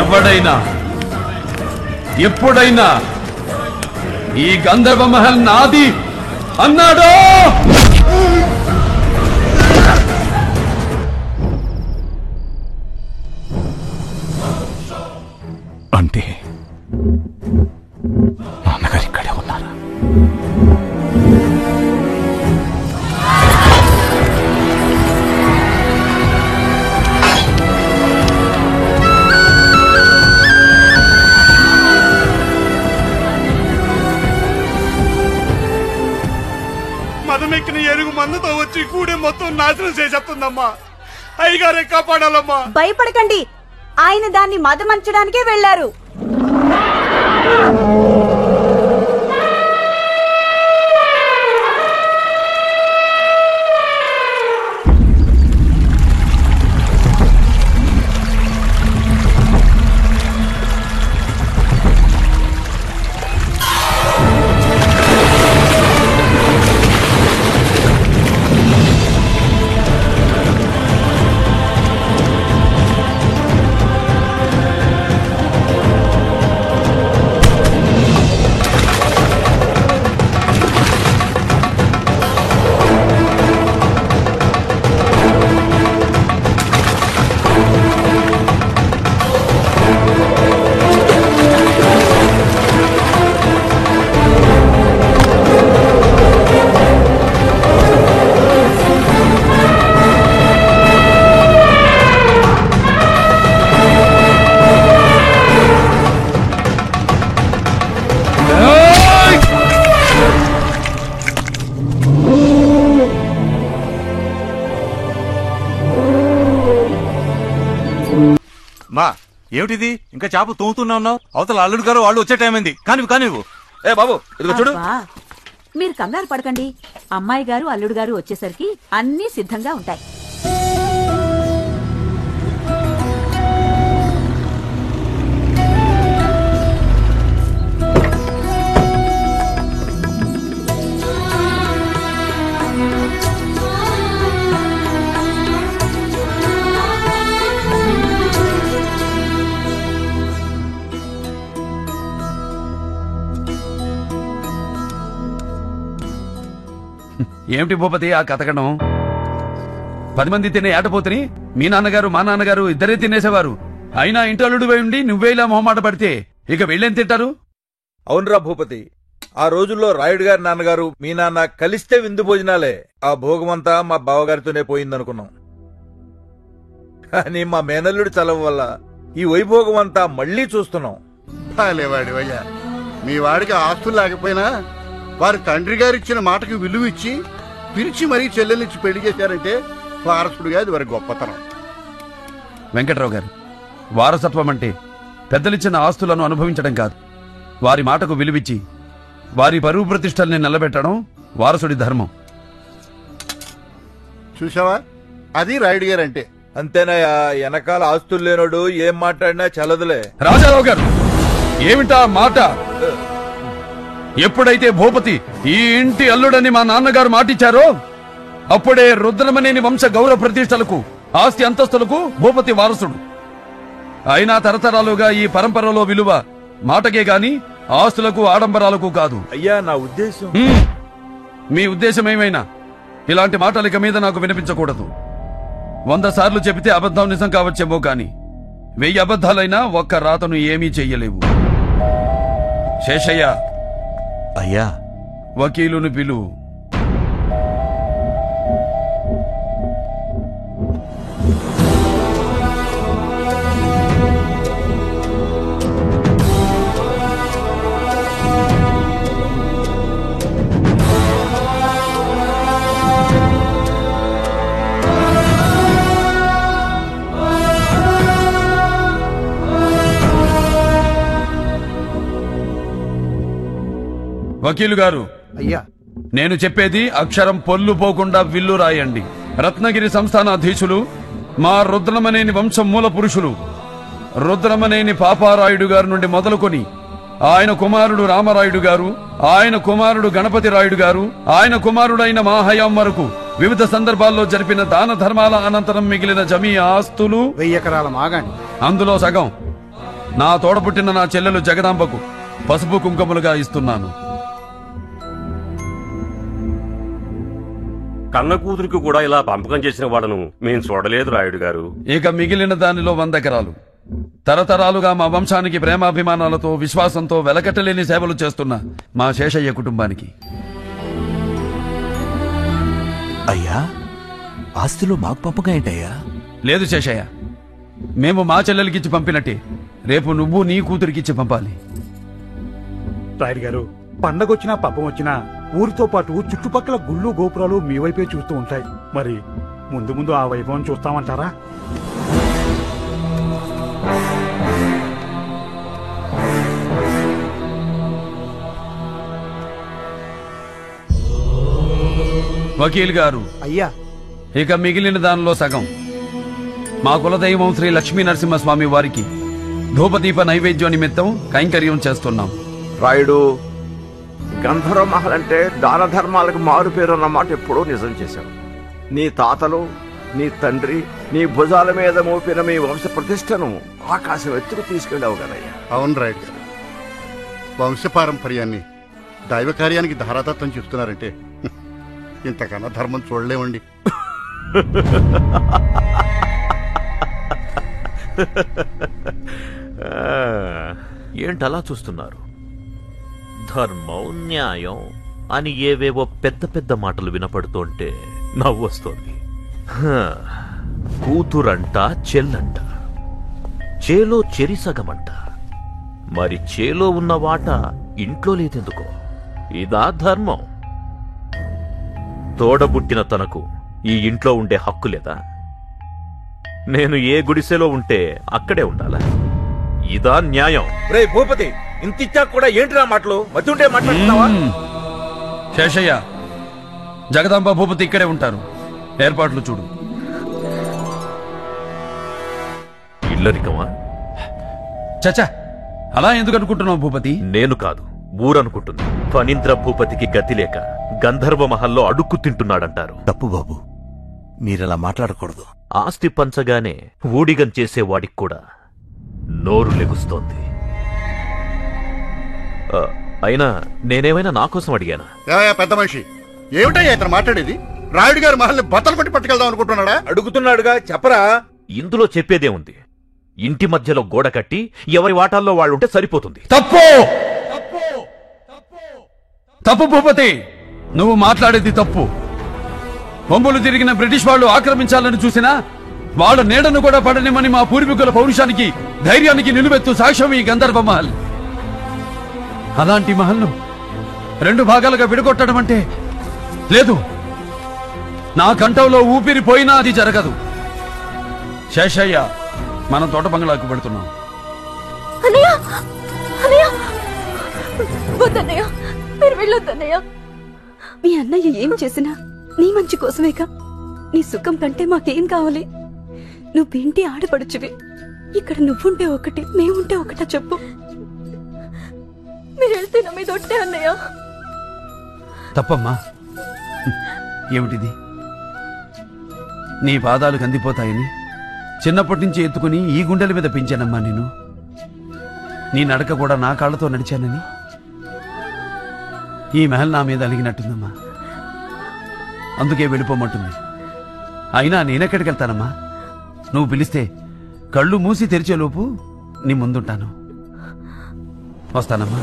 ఎవడైనా ఎప్పుడైనా ఈ గంధర్వ మహల్ నాది అన్నాడో అంటే నాన్నగారు ఇక్కడే ఉన్నారా? మదమెక్కిన ఎరుగు మందుతో వచ్చి కూడే మొత్తం నాశనం చేసేస్తుందమ్మా. అయ్యగారే కాపాడాలమ్మా. భయపడకండి, ఆయన దాన్ని మదమంచడానికే వెళ్లారు. మా ఏమిటిది ఇంకా చేప తోముతున్నా ఉన్నావు? అవతల అల్లుడు గారు వాళ్ళు వచ్చే టైం అయింది. కానివ్వు. ఏ బాబు ఇదిగో చూడు. మీరు కంగారు పడకండి, అమ్మాయి గారు అల్లుడు గారు వచ్చేసరికి అన్నీ సిద్ధంగా ఉంటాయి. ఏమిటి భూపతి ఆ కథకడం? 10 మంది తినే ఏటపోతుని మీ నాన్నగారు మా నాన్నగారు ఇద్దరే తినేసేవారు. అయినా ఇంటి అల్లుడు ఉండి నువ్వే ఇలా మొహమాట పడితే ఇక వెళ్ళేం తింటారు? అవునరా భూపతి, ఆ రోజుల్లో రాయుడు గారి నాన్నగారు మీ నాన్న కలిస్తే విందు భోజనాలే. ఆ భోగమంతా మా బావగారితోనే పోయిందనుకున్నాం. కానీ మా మేనల్లుడి చలవ వల్ల ఈ వైభోగం అంతా మళ్లీ చూస్తున్నాం. లేవాడివయ్యా, మీ వాడికి ఆస్తులు లేకపోయినా వారి తండ్రి గారు ఇచ్చిన మాటకి విలువ ఇచ్చి పిలిచి మరీ చెల్లెలిచ్చి పెళ్లి చేశారంటే వారసుడుగా అది వారి గొప్పతనం. వెంకట్రావు గారు, వారసత్వం అంటే పెద్దలిచ్చిన ఆస్తులను అనుభవించడం కాదు, వారి మాటకు విలువిచ్చి వారి పరువు ప్రతిష్టల్ని నిలబెట్టడం వారసుడి ధర్మం. చూసావా, అది రాయుడు గారు అంటే. అంతేనాయా, వెనకాల ఆస్తులు లేనోడు ఏం మాట్లాడినా చల్లదులే. రాజారావు గారు, ఏమిటా మాట? ఎప్పుడైతే భూపతి ఈ ఇంటి అల్లుడని మా నాన్నగారు మాటిచ్చారో అప్పుడే రుద్రమనేని వంశ గౌరవ ప్రతిష్టలకు ఆస్తి అంతస్తులకు భూపతి వారసుడు. అయినా తరతరాలుగా ఈ పరంపరలో విలువ మాటకే గాని ఆస్తులకు ఆడంబరాలకు కాదు. అయ్యా నా ఉద్దేశం. మీ ఉద్దేశం ఏమైనా ఇలాంటి మాటలు ఇక మీద నాకు వినిపించకూడదు. 100 సార్లు చెబితే అబద్ధం నిజం కావచ్చేమో కాని 1000 అబద్ధాలైనా ఒక్క రాతను ఏమీ చెయ్యలేవు. శేషయ్య, అయ్యా వకీలును పిలువు. వకీలు గారు, అయ్యా నేను చెప్పేది అక్షరం పొల్లు పోకుండా విల్లు రాయండి. రత్నగిరి సంస్థానాధీశులు మా రుద్రమనేని వంశం మూల పురుషులు రుద్రమనేని పాపారాయుడు గారి నుండి మొదలుకొని ఆయన కుమారుడు రామరాయుడు గారు, ఆయన కుమారుడు గణపతి రాయుడు గారు, ఆయన కుమారుడైన మా హయాం వరకు వివిధ సందర్భాల్లో జరిపిన దాన ధర్మాల అనంతరం మిగిలిన జమీ ఆస్తులు 1000 ఎకరాల మాగాణి, అందులో సగం నా తోడపుట్టిన నా చెల్లెలు జగదాంబకు పసుపు కుంకుమలుగా ఇస్తున్నాను. కన్న కూతురికి కూడా ఇలా పంపకం చేసిన వాడను మేము చూడలేదు రాయుడు గారు. ఇక మిగిలిన దానిలో 100 ఎకరాలు తరతరాలుగా మా వంశానికి ప్రేమాభిమానాలతో విశ్వాసంతో వెలకట్టలేని సేవలు చేస్తున్న మా శేషయ్య కుటుంబానికి. అయ్యా, ఆస్తిలో మాకు పంపకం ఏంటయ్యా? లేదు శేషయ్య, మేము మా చెల్లెలకిచ్చి పంపినట్టే రేపు నువ్వు నీ కూతురికిచ్చి పంపాలి. రాయుడు గారు, పండగొచ్చినా పబ్బం వచ్చినా ఊరితో పాటు చుట్టుపక్కల గుళ్ళు గోపురాలు మీ వైపే చూస్తూ ఉంటాయి. మరి ముందు ముందు ఆ వైభవం చూస్తామంటారా? వకీల్ గారు, అయ్యా, ఇక మిగిలిన దానిలో సగం మా కులదైవం శ్రీ లక్ష్మీ నరసింహస్వామి వారికి ధూపదీప నైవేద్యం నిమిత్తం కైంకర్యం చేస్తున్నాం. రాయుడు, గంధర్వ మహల్ అంటే దాన ధర్మాలకు మారు పేరు అన్నమాట ఎప్పుడూ నిజం చేశావు. నీ తాతలు, నీ తండ్రి నీ భుజాల మీద మోపిన మీ వంశ ప్రతిష్టను ఆకాశం ఎత్తుకు తీసుకెళ్ళావు కదయ్యా. అవును రాయుడు గారు, వంశపారంపర్యాన్ని దైవ కార్యానికి ధారాతత్వం చెప్తున్నారంటే ఇంతకన్నా ధర్మం చూడలేమండి. ఏంటలా చూస్తున్నారు? ధర్మం, న్యాయం అని ఏవేవో పెద్ద పెద్ద మాటలు వినపడుతుంటే నవ్వొస్తోంది. కూతురంట, చెల్లంట, చేలో చెరిసగమంట. మరి చేలో ఉన్న వాట ఇంట్లో లేదెందుకో? ఇదా ధర్మం? తోడబుట్టిన తనకు ఈ ఇంట్లో ఉండే హక్కు లేదా? నేను ఏ గుడిసెలో ఉంటే అక్కడే ఉండాలా? ఇదా న్యాయం? రే భూపతి, ఇంతిచ్చా కూడా ఏంటిరా మాటలు? మతుంటే మాట్లాడుతున్నావా? శేషయ్య, జగదాంబ భూపతి ఇక్కడే ఉంటారు. ఏర్పాట్లు చూడు. ఇల్లరికమా? చచ్చా, అలా ఎందుకు అనుకుంటున్నావు భూపతి? నేను కాదు, ఊరనుకుంటుంది. ఫణీంద్ర భూపతికి గతి లేక గంధర్వ మహల్లో అడుక్కు తింటున్నాడంటారు. తప్పు బాబు, మీరలా మాట్లాడకూడదు. ఆస్తి పంచగానే ఊడిగం చేసేవాడికి కూడా నోరు లెగుస్తోంది. అయినా నేనేమైనా నా కోసం అడిగానా? పెద్ద మనిషి, ఏమిటయ్యా ఇతను మాట్లాడేది? రాయుడు గారి మహల్ని బట్టలు కొట్టి పట్టుకెళ్దాం అనుకుంటున్నాడా? అడుగుతున్నాడుగా, చెప్పరా. ఇందులో చెప్పేదే ఉంది. ఇంటి మధ్యలో గోడ కట్టి ఎవరి వాటాల్లో వాళ్ళుంటే సరిపోతుంది. తప్పు తప్పు భూపతి, నువ్వు మాట్లాడేది తప్పు. బొంబులు తిరిగిన బ్రిటిష్ వాళ్ళు ఆక్రమించాలని చూసినా వాళ్ళ నీడను కూడా పడనిమని మా పూర్వీకుల పౌరుషానికి, ధైర్యానికి నిలువెత్తు సాక్ష్యం ఈ గంధర్వ మహల్. అలాంటి మహల్ను 2 భాగాలుగా విడగొట్టడం అంటే లేదు. నా కంఠంలో ఊపిరి పోయినా అది జరగదు. శేషయ్య, మనం తోట బంగ్లాకు పెడుతున్నాం. అన్నయ్య, అన్నయ్య, వద్దన్నయ్య, మీరు వెళ్ళొద్దన్నయ్య. మీ అన్నయ్య ఏం చేసినా నీ మంచి కోసమేగా. నీ సుఖం కంటే మాకేం కావాలి? నువ్వేంటి ఆడపడుచువి. ఇక్కడ నువ్వుంటే ఒకటి, మేముంటే ఒకటా చెప్పు. మీరు వెళ్తే నా మీద ఒట్టే అన్నయ్య. తప్పమ్మా. ఏమిటిది? నీ పాదాలు కందిపోతాయని చిన్నప్పటి నుంచి ఎత్తుకుని ఈ గుండెల మీద పెంచానమ్మా నేను. నీ నడక కూడా నా కాళ్లతో నడిచానని ఈ మహల్ నా మీద అలిగినట్టుందమ్మా. అందుకే వెళ్ళిపోమంటుంది. అయినా నేనెక్కడికి వెళ్తానమ్మా? నువ్వు పిలిస్తే కళ్ళు మూసి తెరిచేలోపు నీ ముందుంటాను. వస్తానమ్మా.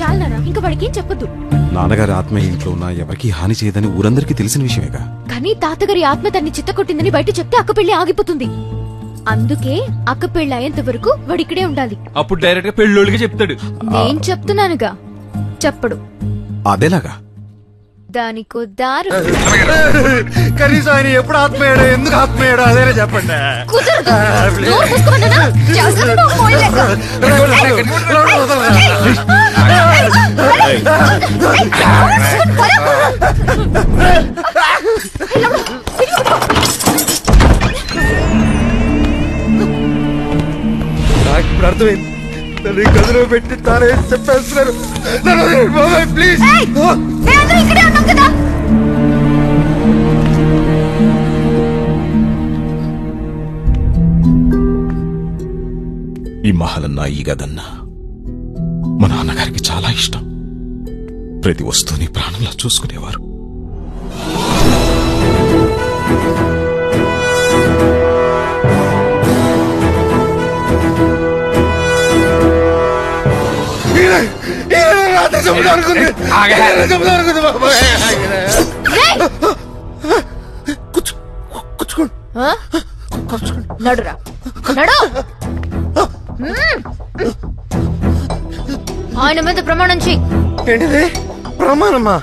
చాలనారా ఇంకా వాడికి ఏం చెప్పొద్దు. నాన్నగారి ఆత్మ ఇంట్లో ఉన్న ఎవరికి హాని చేయదని ఊరందరికీ తెలిసిన విషయమేగా. కానీ తాతగారి ఆత్మ తన్ని చిత్తకొట్టిందని బయట చెప్తే అక్క పెళ్లి ఆగిపోతుంది. అందుకే అక్క పెళ్లి అయ్యేంత వరకు వాడు ఇక్కడే ఉండాలి. అప్పుడు డైరెక్ట్ గా పెళ్ళోళ్ళకి చెప్తాడు. నేను చెప్తున్నానుగా, చెప్పడు. అదేలాగా? దానికో దారు. కనీసం ఆయన ఎప్పుడు ఆత్మయ్యాడో ఎందుకు ఆత్మయ్యాడో అదేనా చెప్పండి. నాకు ఇప్పుడు అర్థమైంది. నన్ను గదిలో పెట్టి తానే చెప్పేస్తున్నారు. ప్లీజ్. ఈ మహలన్నా ఈ గదన్నా మా నాన్నగారికి చాలా ఇష్టం. ప్రతి వస్తువుని ప్రాణంలా చూసుకునేవారు. నడురా నడు. ఆయన మీద ప్రమాణం చెయ్యి. ఏంటిది ప్రమాణమా?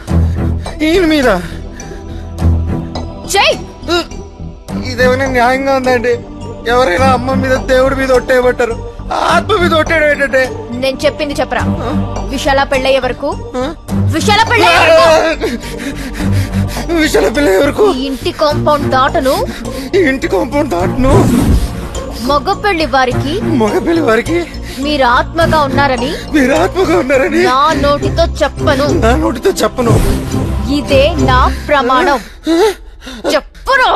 ఈయన మీద చెయ్యి. ఇదేమైనా న్యాయంగా ఉందండి? ఎవరైనా అమ్మ మీద దేవుడి మీద ఒట్టేయబట్టారు, ఆత్మ మీద ఒట్టేయడం ఏంటంటే? నేను చెప్పింది చెప్పరా. విశాల పెళ్ళయ్యే వరకు విశాల పెళ్ళయ్యే వరకు ఈ ఇంటి కాంపౌండ్ దాటను. మగ పెళ్లి వారికి మీరు ఆత్మగా ఉన్నారని నా నోటితో చెప్పను. ఇదే నా ప్రమాణం. చెప్పును.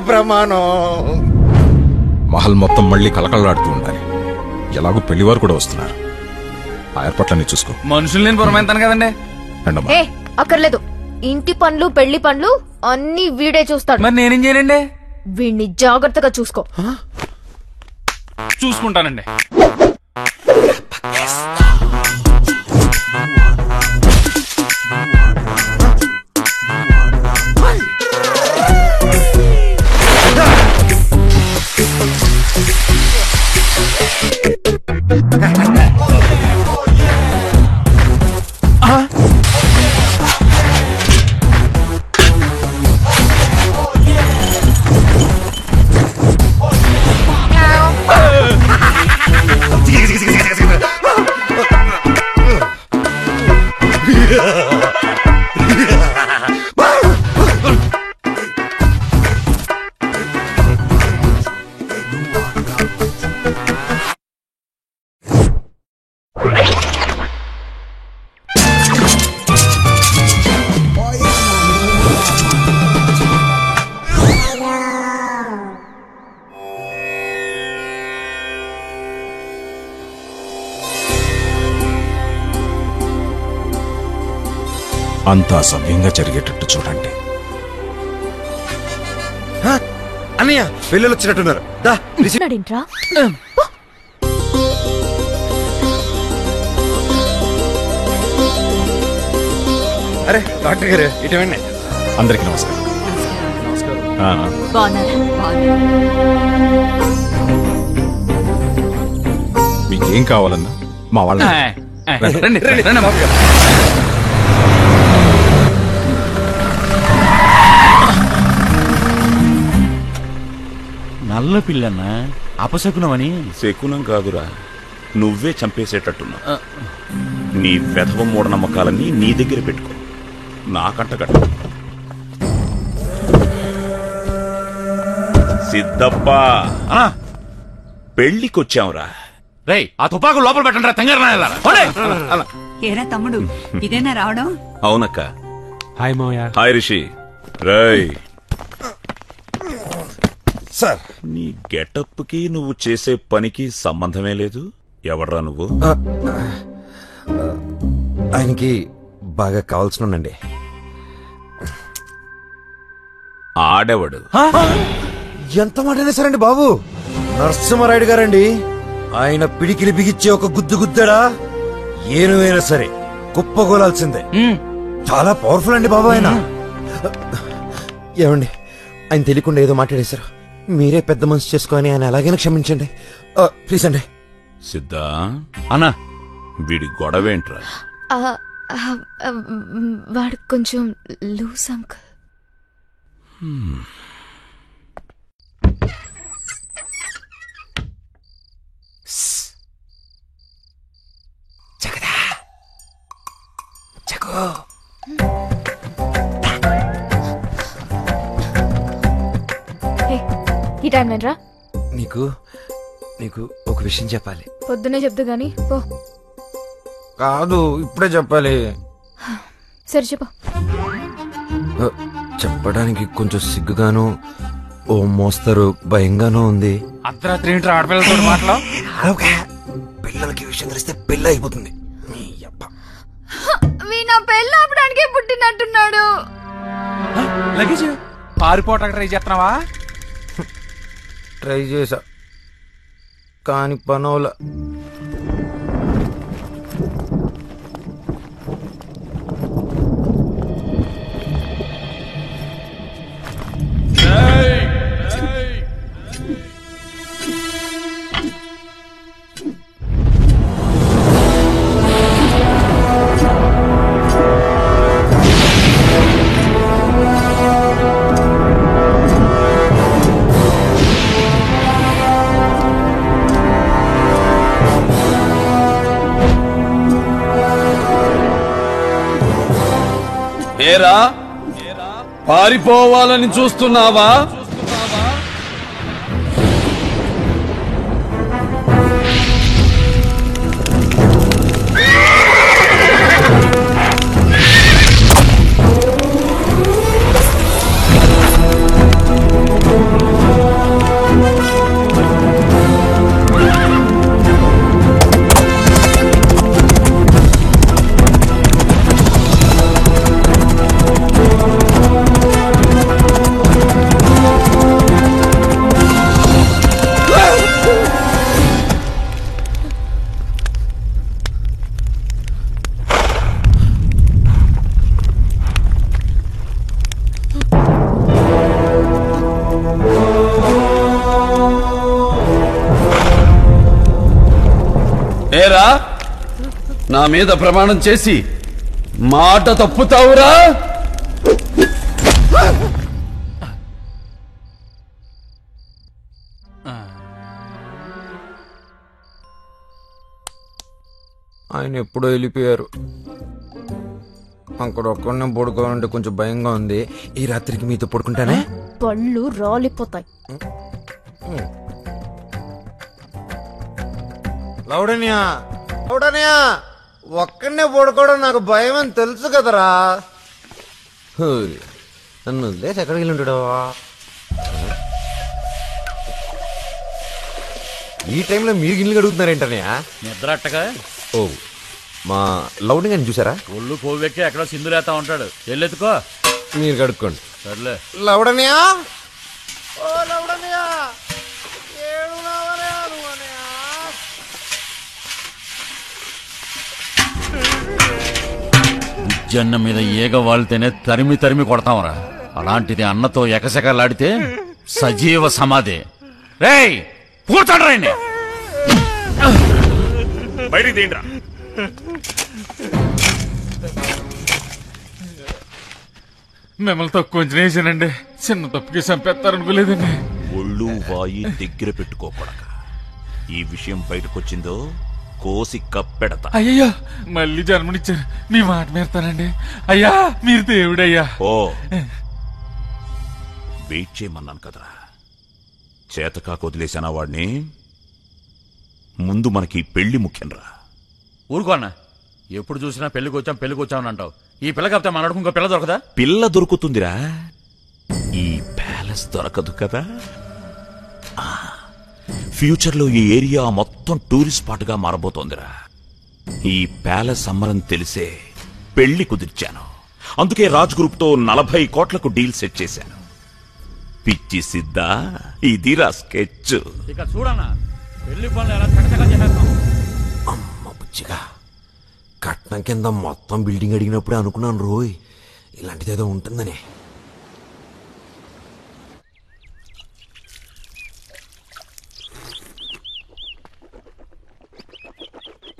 ప్రమాణం. మహల్ మొత్తం మళ్ళీ కలకలాడుతూ ఉండాలి. ఎలాగో పెళ్లివారు కూడా వస్తున్నారు. ఆ ఏర్పాట్లన్నీ చూసుకో. మనుషులు నేను పురమాయిస్తాను కదండి. ఏ అక్కర్లేదు. ఇంటి పనులు పెళ్లి పనులు అన్ని వీడే చూస్తాడు. మరి నేనేం చేయనండి? వీడిని జాగ్రత్తగా చూసుకో. చూసుకుంటానండి. అంతా సవ్యంగా జరిగేటట్టు చూడండి. అన్నయ్య పిల్లలు వచ్చినట్టున్నారు. అరే డాక్టర్ గారు ఇటువంటి అందరికి నమస్కారం. మీకేం కావాలన్నా మా వాళ్ళ నల్ల పిల్లన్నా అపశకునమని. శకునం కాదురా, నువ్వే చంపేసేటట్టున్నా. నీ వెధవ మూఢనమ్మకాలన్నీ నీ దగ్గర పెట్టుకో, నాకంట కట్ట. సిద్ధప్ప పెళ్లికొచ్చావురా. రే ఆ తుపాకు లోపల పెట్టండి రా తెంగర. ఏరా తమ్ముడు ఇదేనా రావడం? అవునక్క. హాయ్ మోయా. హాయ్ రిషి. రై సార్, నీ గెటప్ కి నువ్వు చేసే పనికి సంబంధమే లేదు. ఎవడ్రా నువ్వు? ఆయనకి బాగా కావాల్సినండి. ఆడెవడు? ఎంత మాట అనేసారండి బాబు. నరసింహారాయుడు గారండి. ఆయన పిడికిలి బిగిచ్చే ఒక గుద్దు గుద్దాడా ఏనువైనా సరే కుప్పగోలాల్సిందే. చాలా పవర్ఫుల్ అండి బాబు ఆయన. ఏమండి, ఆయన తెలియకుండా ఏదో మాట్లాడేశారు. మీరే పెద్ద మనసు చేసుకొని ఆయన ఎలాగైనా క్షమించండి ప్లీజ్ అండి. సిద్ధా అన్నా, వీడి గొడవేంట్రా? వాడు కొంచెం లూజ్ అంకుల్. ఈ టైం లేనరా? నీకు నీకు ఒక విషయం చెప్పాలి. పొద్దునే చెప్దు గాని పో. కాదు, ఇప్పుడే చెప్పాలి. సరే చెప్పు. చెప్పడానికి కొంచెం సిగ్గుగాను, ఓ మోస్తరు భయంగానూ ఉంది. అర్ధరాత్రి ఏంటి ఆడపిల్లలతో మాటలు? పిల్లలకి విషయం తెలిస్తే పెళ్ళి అయిపోతుంది. నా పెళ్ళి ఆపడానికి పుట్టినట్టున్నాడు. లగేజ్ పారిపోవటానికి ట్రై చేస్తున్నావా? ట్రై చేసా కాని పనోల. ఏరా, పారిపోవాలని చూస్తున్నావా? ఏరా, నా మీద ప్రమాణం చేసి మాట తప్పుతావురా? ఆయన ఎప్పుడో వెళ్ళిపోయారు. అక్కడ ఒక్కడనే పడుకోవాలంటే కొంచెం భయంగా ఉంది. ఈ రాత్రికి మీతో పడుకుంటానే. పళ్ళు రాలిపోతాయి. లౌడనియా, లౌడనియా, ఒక్కడనే పడుకోవడం నాకు భయం అని తెలుసు కదరా. నన్ను వదిలేసి ఎక్కడికి వెళ్ళి ఉంటాడు? ఈ టైంలో మీరు గిన్నెలు కడుగుతున్నారేంటనయా? నిద్ర అట్టగా. ఓ, మా లౌడని గారిని చూసారా? ఒళ్ళు కోవెక్కి ఎక్కడో సింధులేతా ఉంటాడు. వెళ్ళెత్తుకో. మీరు కడుక్కోండి. సర్లే. లౌడనియా, ఉజ్జన్న మీద ఈగ వాళ్తేనే తరిమి తరిమి కొడతాంరా. అలాంటిది అన్నతో ఎకసెకలాడితే సజీవ సమాధి. రేయ్, పోతాడు రాయండి. బయటికి తీయండిరా. మిమ్మల్ని తక్కువ వేసానండి. చిన్న తప్పుకి చంపేస్తారనుకోలేదండి. ఒళ్ళు వాయి దగ్గర పెట్టుకోకూడక. ఈ విషయం బయటకొచ్చిందో కోసి కప్పెడతా. అయ్యయ్యో, మళ్ళీ జన్మనిచ్చారు. మీ మాట మేరతానండి. అయ్యా, మీరు దేవుడయ్యా. ఓ, వెయిట్ చేయమన్నాను కదరా. చేతకాక వదిలేసానా వాడిని? ముందు మనకి పెళ్లి ముఖ్యంరా. ఊరుకో అన్న, ఎప్పుడు చూసినా పెళ్లికి వచ్చామని అంటావు. ఈ పిల్ల కాకపోతే మనకు ఇంకో పిల్ల దొరకదా? పిల్ల దొరుకుతుందిరా, ఈ ప్యాలెస్ దొరకదు కదా. ఫ్యూచర్ లో ఈ ఏరియా మొత్తం టూరిస్ట్ స్పాట్ గా మారబోతోందిరా. ఈ ప్యాలెస్ అమ్మరం తెలిసే పెళ్లి కుదిర్చాను. అందుకే రాజ్ గ్రూప్ తో 40 కోట్లకు డీల్ సెట్ చేశాను. పిచ్చి సిద్ధా, ఇదిరా స్కెచ్. ఇక చూడన్నా, పెళ్లి పనులు ఎలా చకచకా చేసేస్తాం. అమ్మ బుచ్చిగా, కట్నం కింద మొత్తం బిల్డింగ్ అడిగినప్పుడే అనుకున్నాను రోయ్ ఇలాంటిదేదో ఉంటుందని.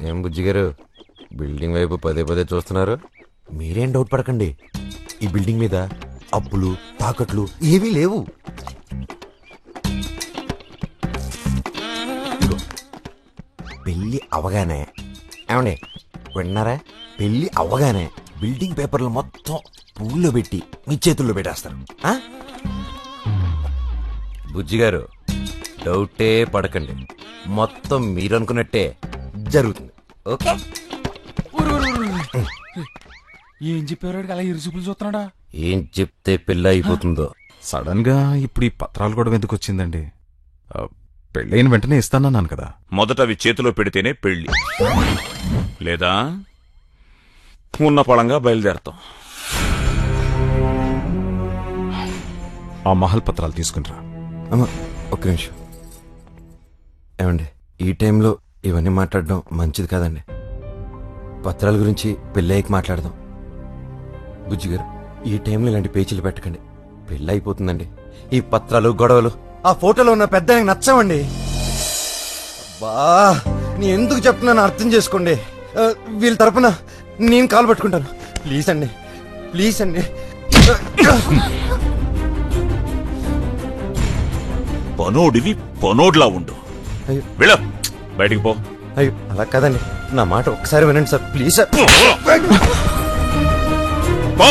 ఏం బుజ్జి గారు బిల్డింగ్ వైపు పదే పదే చూస్తున్నారు? మీరేం డౌట్ పడకండి, ఈ బిల్డింగ్ మీద అప్పులు తాకట్లు ఏవీ లేవు. పెళ్లి అవగానే ఏమండి విన్నారా, పెళ్లి అవగానే బిల్డింగ్ పేపర్లు మొత్తం పూల్లో పెట్టి మీ చేతుల్లో పెట్టేస్తారు. బుజ్జి గారు డౌటే పడకండి, మొత్తం మీరు అనుకున్నట్టే జరుగుతుంది. ఓకే ఏం చెప్పారు అలా ఇరుసుపులు చూస్తున్నాడా? ఏం చెప్తే పెళ్ళి అయిపోతుందో. సడన్ గా ఇప్పుడు ఈ పత్రాలు కూడా ఎందుకు వచ్చిందండి? పెళ్ళైన వెంటనే ఇస్తానన్నాను కదా. మొదట అవి చేతిలో పెడితేనే పెళ్లి, లేదా ఉన్న పళంగా బయలుదేరతాం. ఆ మహల్ పత్రాలు తీసుకుంటారా? అమ్మా ఒక్క నిమిషం. ఏమండి ఈ టైంలో ఇవన్నీ మాట్లాడడం మంచిది కాదండి. పత్రాల గురించి పెళ్ళయ్యకి మాట్లాడదాం. బుజ్జి గారు ఈ టైంలో ఇలాంటి పేచీలు పెట్టకండి, పెళ్ళి అయిపోతుందండి. ఈ పత్రాలు గొడవలు ఆ ఫోటోలో ఉన్న పెద్ద నచ్చవండి. బా నీ ఎందుకు చెప్తున్నాను అర్థం చేసుకోండి. వీళ్ళ తరపున నేను కాలు పట్టుకుంటాను. ప్లీజ్ అండి, ప్లీజ్ అండి. పనోడివి పనోడ్లా ఉండు. వెళ్ళ బయటికి పో. అయ్యో అలా కాదండి, నా మాట ఒక్కసారి వినండి సార్ ప్లీజ్ సార్. పో.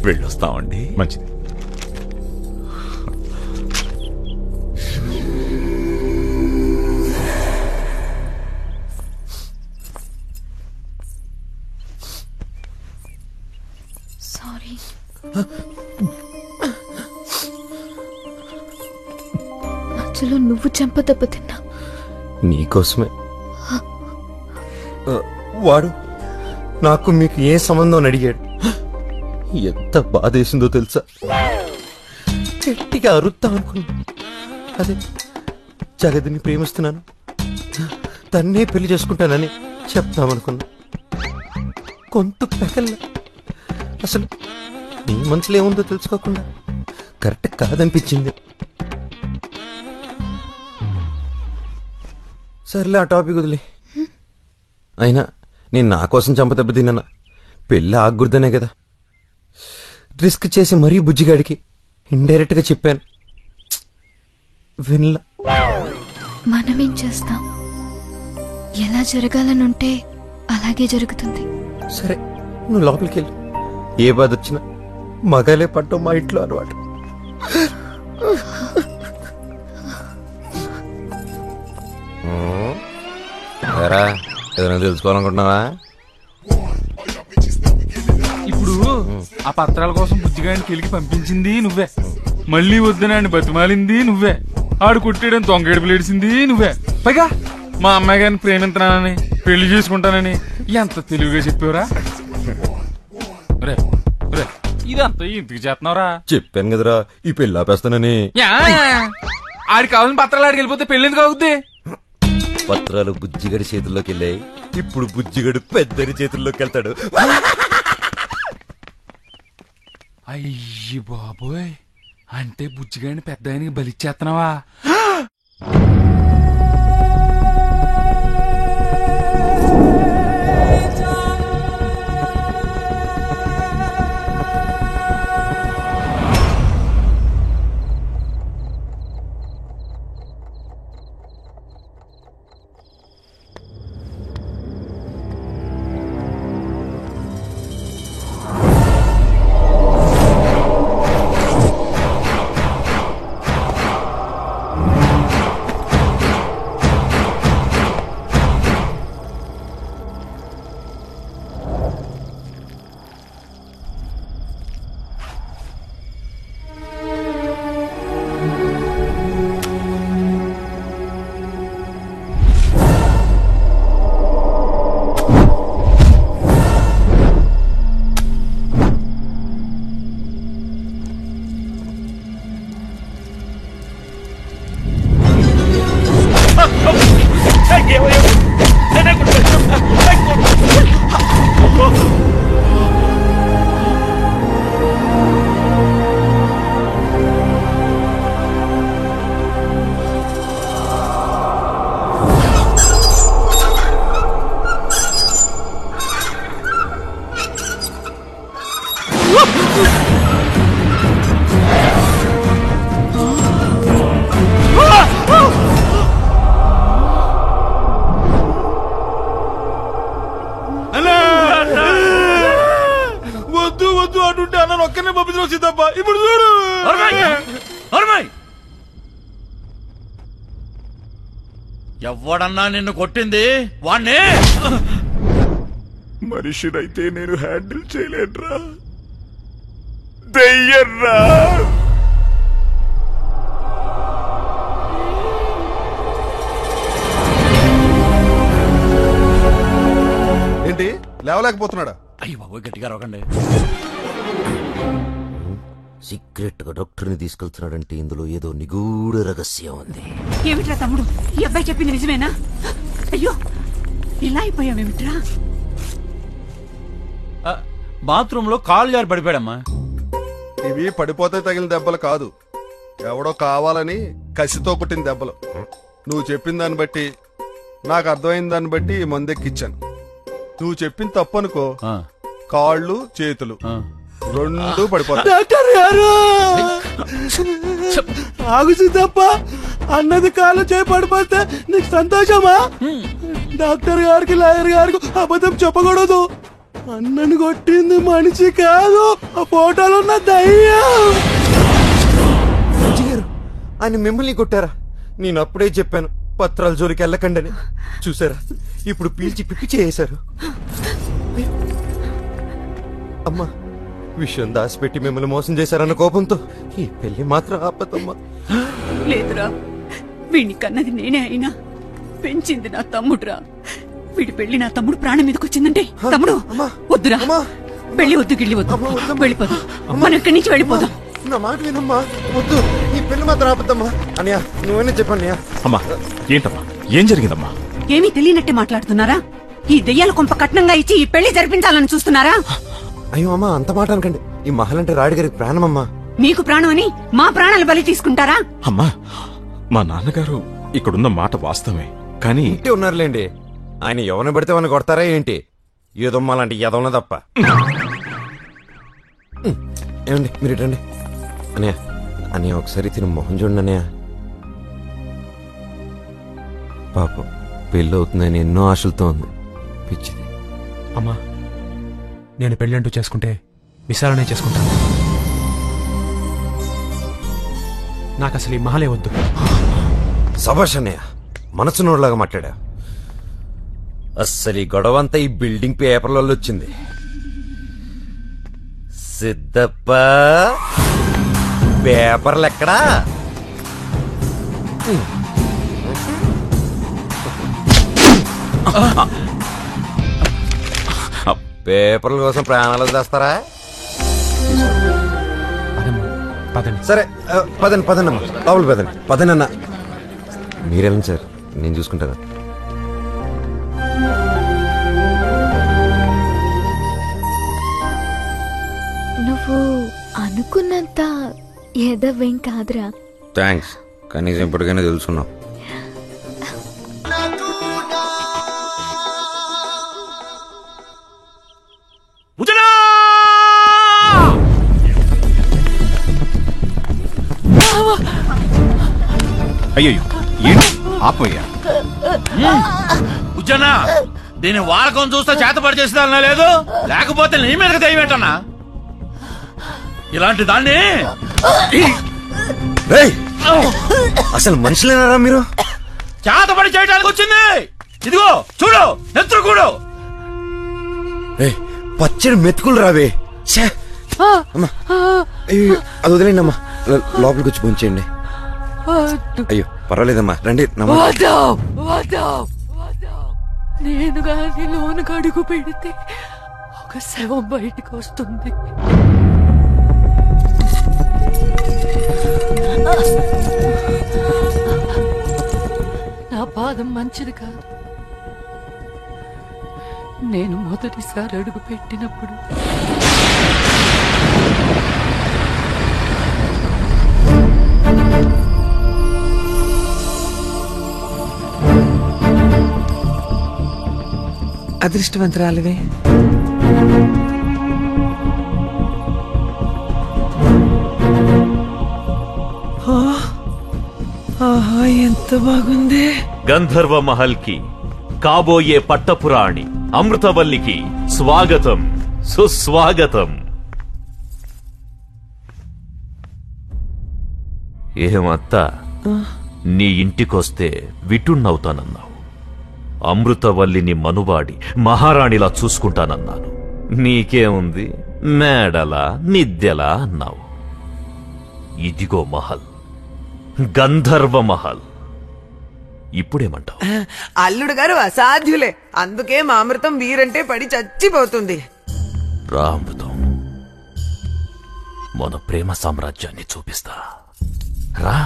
వెళ్ళొస్తామండి. మంచిది. సారీ. మధ్యలో నువ్వు చెంప దెబ్బ తిన్నా. నీకోసమే. వాడు నాకు మీకు ఏ సంబంధం అని అడిగాడు. ఎంత బాధేసిందో తెలుసా? గట్టిగా అరుద్దాం అనుకున్నా. అదే జగదిని ప్రేమిస్తున్నాను, తన్నే పెళ్లి చేసుకుంటానని చెప్తామనుకున్నా. కొంత పెకల్లా అసలు నీ మనసులో ఏముందో తెలుసుకోకుండా కరెక్ట్ కాదనిపించింది. సర్లే ఆ టాపిక్ వదిలే. అయినా నేను నా కోసం చంపదెబ్బ తిన్నా, పెళ్ళి ఆగుర్దనే కదా. రిస్క్ చేసి మరీ బుజ్జిగాడికి ఇండైరెక్ట్ గా చెప్పాను, వినలా. మనమేం చేస్తాం? ఎలా జరగాలనుంటే అలాగే జరుగుతుంది. సరే నువ్వు లోపలికి వెళ్ళు. ఏ బాధ వచ్చినా మగాలే పట్టం మా ఇంట్లో అలవాటు. ఏదైనా తెలుసుకోవాలనుకుంటున్నావా? ఇప్పుడు ఆ పత్రాల కోసం బుజ్జిగాడిని కెలికి పంపించింది నువ్వే, మళ్ళీ వద్దునాన్ని బతిమాలింది నువ్వే, ఆడు కుట్టేయడం దొంగేడు పిలేడిసింది నువ్వే. పైగా మా అమ్మాయి గారిని ప్రేమించున్నానని పెళ్లి చేసుకుంటానని ఎంత తెలివిగా చెప్పావురా. ఇదంతా ఇంటికి చేస్తున్నావురా. చెప్పాను కదరా ఈ పెళ్లి ఆపేస్తానని. ఆడికి కావాలని పత్రాలు ఆడికి వెళ్ళిపోతే పెళ్లి ఎందుకు అవుద్ది? పత్రాలు బుజ్జిగడి చేతుల్లోకి వెళ్ళాయి, ఇప్పుడు బుజ్జిగడు పెద్దరి చేతుల్లోకి వెళ్తాడు. అయ్యి బాబోయ్, అంటే బుజ్జిగాడిని పెద్ద ఆయనకి బలిచ్చేస్తున్నావా? వద్దు అంటుంటే అన్న ఒక్కనే పంపించిన సీతప్ప. ఇప్పుడు చూడు. ఎవడన్నా నిన్ను కొట్టింది వాణ్ణి. మనిషినైతే నేను హ్యాండిల్ చేయలేనురా, దెయ్యర్రా. ఏంటి లేవలేకపోతున్నాడా? అయ్యి బాబు గట్టిగా రొకండి. సీక్రెట్ గా డాక్టర్ని తీసుకెళ్తున్నాడంటే ఇందులో ఏదో నిగూఢ రహస్యం ఉంది. ఏమిట్రా తమ్ముడు, ఈ అబ్బాయి చెప్పింది నిజమేనా? అయ్యో ఇలా అయిపోయావేమిట్రా? బాత్రూమ్ లో కాలు జారి పడిపోయాడమ్మా. ఇవి పడిపోతే తగిలిన దెబ్బలు కాదు, ఎవడో కావాలని కసితో కొట్టిన దెబ్బలు. నువ్వు చెప్పిన దాన్ని బట్టి, నాకు అర్థమైన దాన్ని బట్టి మందెక్కిచ్చాను. నువ్వు చెప్పింది తప్పు అనుకో, కాళ్ళు చేతులు రెండు పడిపోతాయి. డాక్టర్ గారు ఆగు సీతప్ప, అన్నది కాళ్ళు చేయి పడిపోతే నీకు సంతోషమా? డాక్టర్ గారికి లాయర్ గారికి అబద్ధం చెప్పకూడదు. అన్నను కొట్టింది మనిషి కాదు, ఆ ఫోటోలో ఉన్న దయ్యం. ఆయన మిమ్మల్ని కొట్టారా? నేను అప్పుడే చెప్పాను పత్రాల జోలికి వెళ్ళకండి. చూసారా, ఇప్పుడు పీల్చి పిప్పి చేశారు. అమ్మా, విషయం దాచిపెట్టి మిమ్మల్ని మోసం చేశారన్న కోపంతో ఈ పెళ్లి మాత్రం ఆపదమ్మా. లేదురా, వీడిని కన్నది నేనే అయినా పెంచింది నా తమ్ముడురా. వీడి పెళ్లి నా తమ్ముడు ప్రాణం మీదకి వచ్చిందంటే, తమ్ముడు వద్దురా, పెళ్లి వద్దు, గిళ్ళి వద్దు, వెళ్ళిపోదాం. మనం ఇక్కడి నుంచి వెళ్ళిపోదాం. నా మాట వినమ్మా, వద్దు, ఈ పెళ్లి మాత్రం ఆపద్దమ్మా. అన్నయ్య నువ్వేనా చెప్పన్నయ్యా. అమ్మా ఏంటమ్మా, ఏం జరిగిందమ్మా? ఏమీ తెలియనట్టే మాట్లాడుతున్నారా? ఈ దెయ్యాల కొంప కట్నంగా ఇచ్చి ఈ పెళ్లి జరిపించాలని చూస్తున్నారా? అయ్యో అమ్మా, అంత మాట అనకండి. ఈ మహల్ అంటే రాయుడు గారికి ప్రాణమమ్మా. మీకు ప్రాణం అని మా ప్రాణాలు బలి తీసుకుంటారా? అమ్మా, మా నాన్నగారు ఇక్కడున్న మాట వాస్తవమే, కానీ ఇంటి ఉన్నారులేండి. ఆయన ఎవరిని పడితే వాళ్ళని కొడతారా ఏంటి? ఏదమ్మా లాంటి ఎదవన తప్ప. ఏమండి మీరు ఇటండి. అన్నయ్య అన్నయ్య ఒకసారి తిని మొహం చూడండి అన్నయ్య. పాపం పెళ్ళి అవుతుందని ఎన్నో ఆశలతో ఉంది, పిచ్చిది. అమ్మా, నేను పెళ్ళంటూ చేసుకుంటే విశాలనే చేసుకుంటాను. నాకు అసలు ఈ మహలే వద్దు. సభాష్ అన్నయ్య, మనసు నోడులాగా మాట్లాడా. అస్సలు ఈ గొడవ అంతా ఈ బిల్డింగ్ పేపర్లలో వచ్చింది. సిద్ధప్ప, పేపర్లు ఎక్కడా? పేపర్ల కోసం ప్రాణాలు చేస్తారా? సరే పదండి పదన్నమ్మా, లోపల పదండి. పదనన్నా మీరెళ్ళండి సార్, నేను చూసుకుంటాను. నువ్వు అనుకున్నంత ఎదవేం కాదురా. థ్యాంక్స్, కనీసం ఇప్పటికైనా తెలుసుకున్నావు. అయ్యో ఏంటి ఆపోయా? ఉజ్జనా, దీని వాడకం చూస్తే చేతపడి చేసేదాన్నా లేదు, లేకపోతే నీ మీదకి దయమేటన్నా. ఇలాంటి దాన్ని అసలు మనుషులేనారా మీరు? చేతపడి చేయడానికి వచ్చింది. ఇదిగో చూడు, నెత్తురు కూడు. పచ్చడి మెతుకులు రావే. అది వదిలేండి అమ్మా, లోపలికి వచ్చి పోంచేయండి. అయ్యో పర్వాలేదమ్మా, రండి. నేను గాని లోనుకు అడుగు పెడితే ఒక శవం బయటకు వస్తుంది. నా పాదం మంచిది కాదు. నేను మొదటిసారి అడుగు పెట్టినప్పుడు అదృష్టవంతురాలివే. ఆహా, ఎంత బాగుంది. గంధర్వ మహల్ కి కాబోయే పట్టపురాణి అమృతవల్లికి స్వాగతం, సుస్వాగతం. ఏమత్తా, నీ ఇంటికొస్తే విటున్నవుతానన్నావు. అమృతవల్లిని మనువాడి మహారాణిలా చూసుకుంటానన్నాను. నీకేముంది, మేడలా నిద్దెలా అన్నావు. ఇదిగో మహల్, గంధర్వ మహల్. ఇప్పుడేమంటావు? అల్లుడు గారు అసాధ్యులే, అందుకే మా అమృతం వీరంటే పడి చచ్చిపోతుంది. రా అమృతం, మన ప్రేమ సామ్రాజ్యాన్ని చూపిస్తా. రా,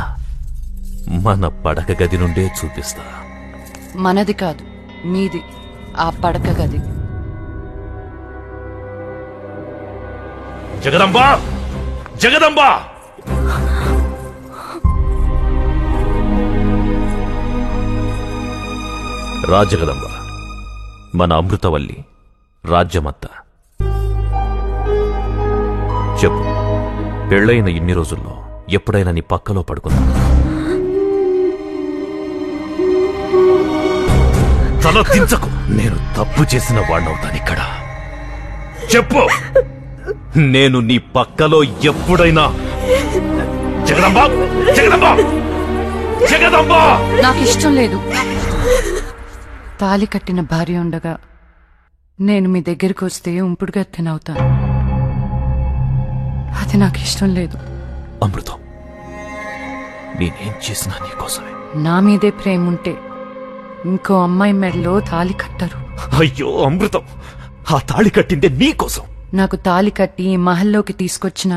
మన పడక గది నుండే చూపిస్తా. మనది కాదు, మీది ఆ పడక గది. జగదంబా, జగదంబా! రాజగదంబ, మన అమృతవల్లి రాజ్యమత్తా. చెప్పు, పెళ్ళైన ఇన్ని రోజుల్లో ఎప్పుడైనా నీ పక్కలో పడుకున్నా? తల దించకు, నేను తప్పు చేసిన వాణ్ణవుతానిక్కడ. చెప్పు, నేను నీ పక్కలో ఎప్పుడైనా? జగదంబా, జగదంబా, జగదంబా! నాకు ఇష్టం లేదు. తాలి కట్టిన భార్య ఉండగా నేను మీ దగ్గరికి వస్తే ఉంపుడుగా తినవుతాను. అది నాకు ఇష్టం లేదు. అమృతం, నేనేం చేసినా నీకోసమే. నా మీదే ప్రేమ ఉంటే ఇంకో అమ్మాయి మెడలో తాలి కట్టరు. అయ్యో అమృతం, ఆ తాళి కట్టిందే నీకోసం. నాకు తాలి కట్టి ఈ మహల్లోకి తీసుకొచ్చిన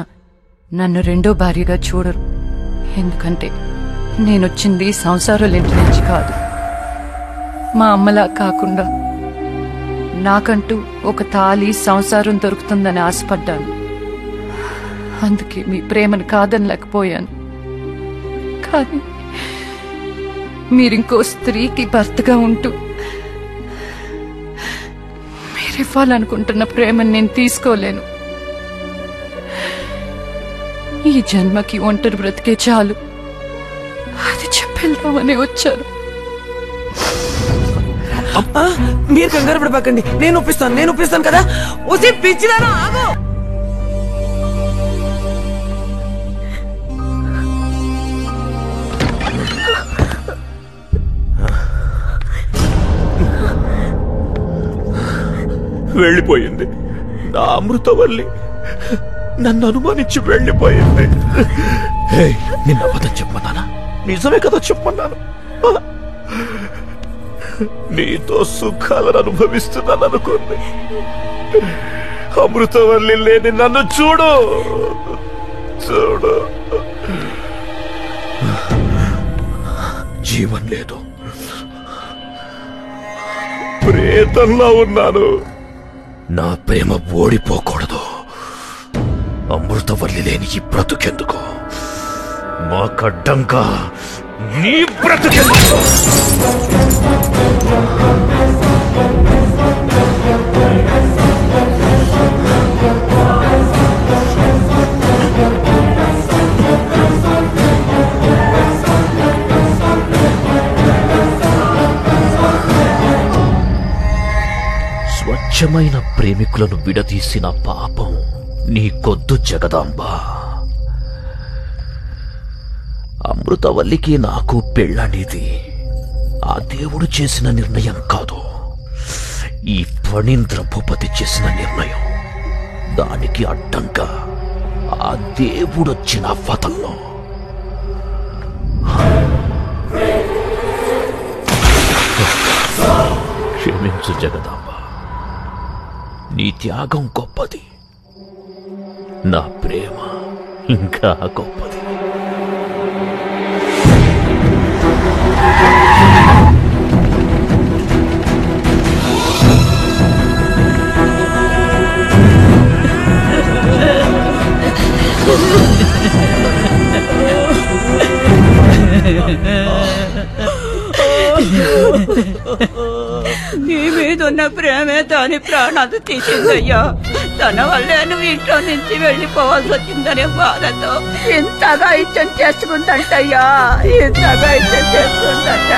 నన్ను రెండో భార్యగా చూడరు. ఎందుకంటే నేనొచ్చింది సంసారాలింటి నుంచి కాదు. మా అమ్మలా కాకుండా నాకంటూ ఒక తాలి సంసారం దొరుకుతుందని ఆశపడ్డాను. అందుకే మీ ప్రేమను కాదనలేకపోయాను. కానీ మీరింకో స్త్రీకి భర్తగా ఉంటూ మీరివ్వాలనుకుంటున్న ప్రేమను నేను తీసుకోలేను. ఈ జన్మకి ఒంటరి బ్రతికే చాలు, అది చెప్పేద్దామని వచ్చాను. మీరు కంగారు పడబాకండి, నేను ఒప్పిస్తాను కదా. ఉసి పిచ్చిదానా, ఆగో. వెళ్ళిపోయింది నా అమృతవల్లి, నన్ను అనుమానించి వెళ్ళిపోయింది. నిన్న అబద్ధం చెప్పమన్నానా? నిజమే కదా చెప్పమన్నాను. నీతో సుఖాలను అనుభవిస్తున్నాను అనుకుంది. అమృతవల్లి లేని నన్ను చూడు, చూడు. జీవం లేదు, ప్రేతంలా ఉన్నాను. నా ప్రేమ ఓడిపోకూడదు. అమృతవల్లి లేని ఈ బ్రతుకెందుకు? మాకడ్డంగా నీ బ్రతుకెందుకు? స్వచ్ఛమైన ప్రేమికులను విడదీసిన పాపం నీకొద్దు జగదాంబ. అమృతవల్లికి నాకు పెళ్ళనేది ఆ దేవుడు చేసిన నిర్ణయం కాదు, ఈ ఫణీంద్ర భూపతి చేసిన నిర్ణయం. దానికి అడ్డంగా ఆ దేవుడొచ్చిన వదల్లో. క్షమించు జగదాంబ, నీ త్యాగం గొప్పది, నా ప్రేమ ఇంకా గొప్పది. నీ మీదున్న ప్రేమే దాని ప్రాణాలు తీసిందయ్యా. తన వల్లే నువ్వు ఇంట్లో నుంచి వెళ్ళిపోవాల్సి వచ్చిందనే బాధతో ఇంతగా ఇచ్చం చేసుకుందంటయ్యా, ఇంతగా ఇచ్చం చేసుకుందంట.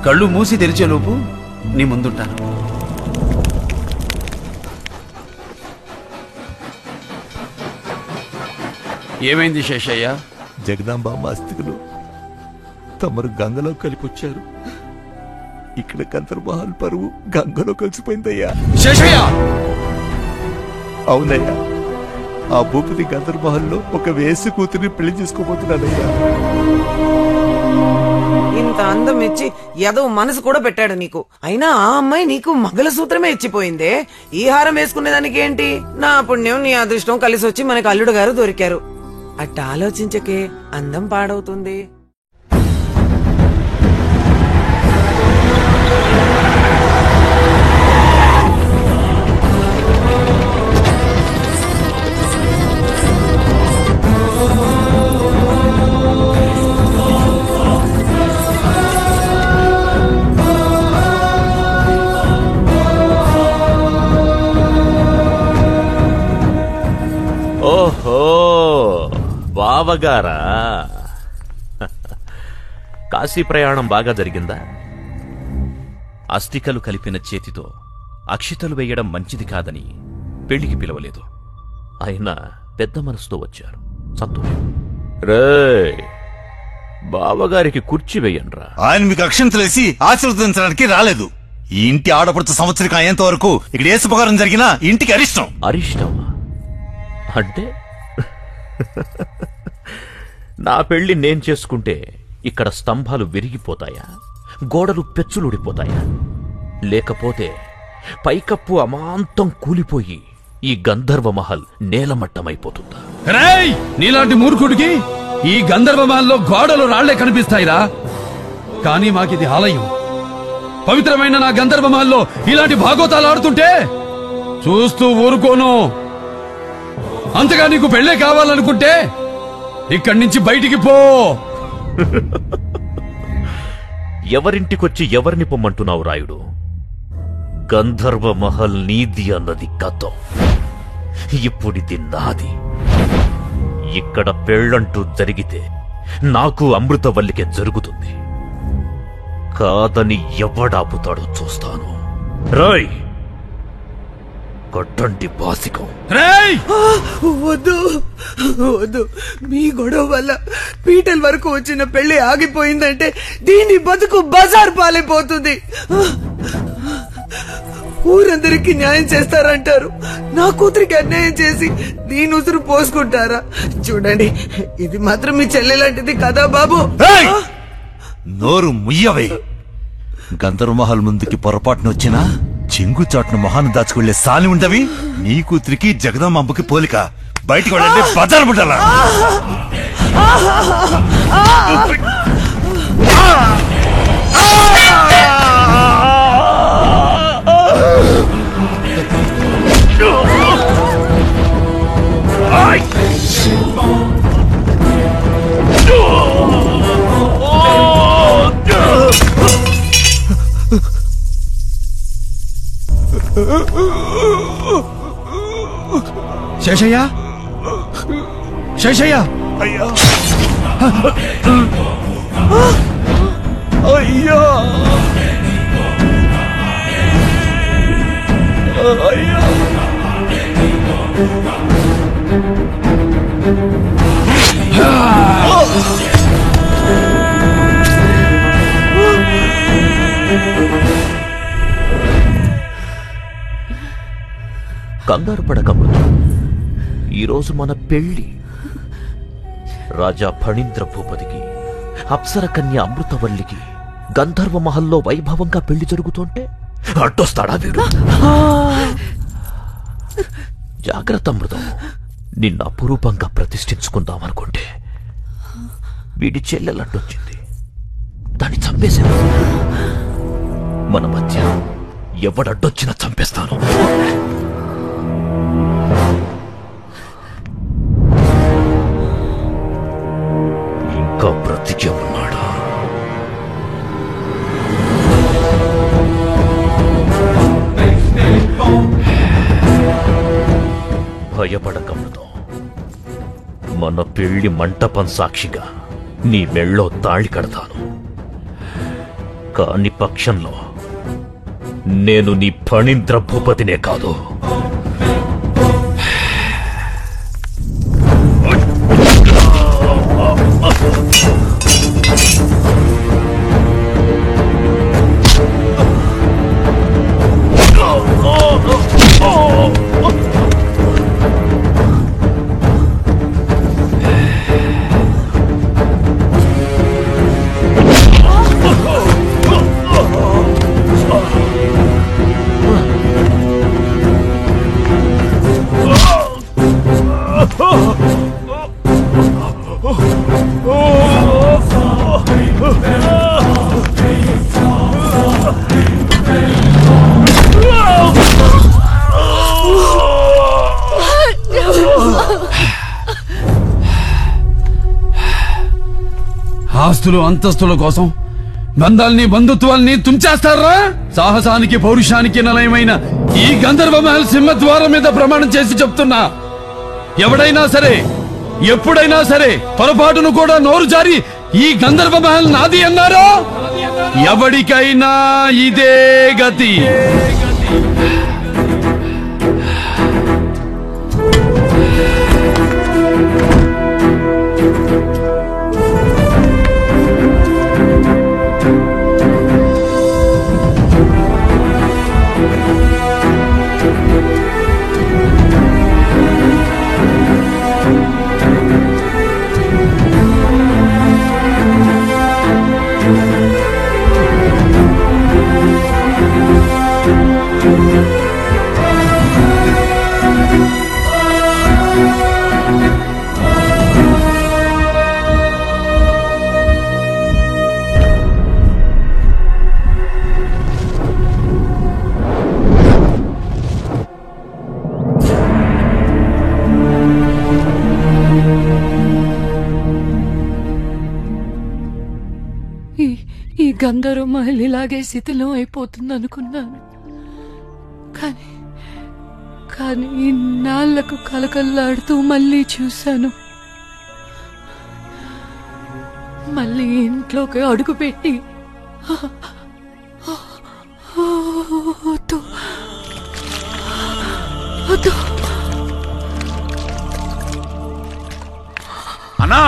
కళ్ళు మూసి తెరిచేలోపు నీ ముందుంటాను. ఏమైంది శేషయ్య? జగదాంబామ్మ అస్థికులు తమరు గంగలో కలిపొచ్చారు. ఇక్కడ గంధర్వమహల్ పరువు గంగలో కలిసిపోయిందయ్యా. శేషయ్య! అవునయ్యా, ఆ భూపతి గంధర్వమహల్లో ఒక వేసి కూతురిని పెళ్లి చేసుకోబోతున్నాడయ్యా. ఇంత అందం ఇచ్చి ఏదో మనసు కూడా పెట్టాడు నీకు. అయినా ఆ అమ్మాయి నీకు మంగళసూత్రమే ఇచ్చిపోయిందే. ఈ హారం వేసుకునేదానికి ఏంటి? నా పుణ్యం నీ అదృష్టం కలిసి వచ్చి మనకు అల్లుడు గారు దొరికారు. అట్ట ఆలోచించకే, అందం పాడవుతుంది. ఓహో, బావగారా? కాశీ ప్రయాణం బాగా జరిగిందా? అస్థికలు కలిపిన చేతితో అక్షితలు వేయడం మంచిది కాదని పెళ్లికి పిలవలేదు. అయినా పెద్ద మనసుతో వచ్చారు, సంతోషం. రే, బావగారికి కుర్చీ వేయండ్రా. ఆయన మీకు అక్షంతలు వేసి ఆశీర్వదించడానికి రాలేదు. ఈ ఇంటి ఆడపడుచు సంవత్సరం అయ్యేంత వరకు ఇక్కడ ఏ శుభకారం జరిగినా ఇంటికి అరిష్టం. అరిష్టమా అంటే? నా పెళ్లి నేను చేసుకుంటే ఇక్కడ స్తంభాలు విరిగిపోతాయా, గోడలు పెచ్చులుడిపోతాయా? లేకపోతే పైకప్పు అమాంతం కూలిపోయి ఈ గంధర్వమహల్ నేలమట్టమైపోతుందా? రేయ్, నీలాంటి మూర్ఖుడికి ఈ గంధర్వమహల్లో గోడలు రాళ్లే కనిపిస్తాయిరా. కానీ మాకిది ఆలయం. పవిత్రమైన నా గంధర్వమహల్లో ఇలాంటి భాగోతాలు ఆడుతుంటే చూస్తూ ఊరుకోను. అంతగా నీకు పెళ్ళే కావాలనుకుంటే ఇక్కడి నుంచి బయటికి పో. ఎవరింటికొచ్చి ఎవరిని పొమ్మంటున్నావు రాయుడు? గంధర్వమహల్ నీది అన్నది గతం, ఇప్పుడిది నాది. ఇక్కడ పెళ్ళంటూ జరిగితే నాకు అమృతవల్లికే జరుగుతుంది. కాదని ఎవడాపుతాడో చూస్తాను. రాయ్, కొట్టండి బాసికం. వద్దు వద్దు, మీ గొడవ వల్ల పీటల వరకు వచ్చిన పెళ్లి ఆగిపోయిందంటే దీని బతుకు బజార్ పాలైపోతుంది. ఊరందరికీ న్యాయం చేస్తారంటారు, నా కూతురికి అన్యాయం చేసి దీని ఉసురు పోసుకుంటారా? చూడండి, ఇది మాత్రం మీ చెల్లెలాంటిది కదా బాబు. నోరు ముయ్యవే. గంధర్వమహల్ ముందుకి పొరపాటున వచ్చినా చెంగుచాటును మొహాన్ని దాచుకుళ్లే సాలి ఉండవి. నీ కూతురికి జగదమ్మకి పోలిక. బయటికి వెళ్ళండి, బజారు బిడ్డలా. శేషయ్య, శేషయ్య! అయ్యా, అయ్యా, అయ్యా! కంగారు పడకముందు ఈరోజు మన పెళ్లి. రాజా ఫణీంద్ర భూపతికి, అప్సర కన్య అమృతవల్లికి గంధర్వమహల్లో వైభవంగా పెళ్లి జరుగుతుంటే అడ్డొస్తాడా వీడు? జాగ్రత్త అమృతం, నిన్న అపురూపంగా ప్రతిష్ఠించుకుందామనుకుంటే వీడి చెల్లెలడ్డొచ్చింది, దాన్ని చంపేశాను. మన మధ్య ఎవడడ్డొచ్చినా చంపేస్తాను. ఇంకా బ్రతికే ఉన్నాడా? భయపడకముందు మన పెళ్లి మంటపం సాక్షిగా నీ మెళ్ళో తాళి కడతాను. కాని పక్షంలో నేను నీ ఫణీంద్ర భూపతినే కాదు, ఆస్తులు అంతస్తుల కోసం బంధాల్ని బంధుత్వాల్ని తుంచేస్తారా? సాహసానికి పౌరుషానికి నిలయమైన ఈ గంధర్వ మహల్ సింహద్వారం మీద ప్రమాణం చేసి చెప్తున్నా, ఎవడైనా సరే ఎప్పుడైనా సరే పొరపాటును కూడా నోరు జారి ఈ గంధర్వ మహల్ నాది అన్నారో ఎవడికైనా ఇదే గతి. ఈ గంధర్వ మహల్ ఇలాగే శిథిలం అయిపోతుంది అనుకున్నాను, కానీ ఇన్నాళ్లకు కలకల్లాడుతూ మళ్ళీ చూశాను. మళ్ళీ ఇంట్లోకి అడుగుపెట్టి అన్నా,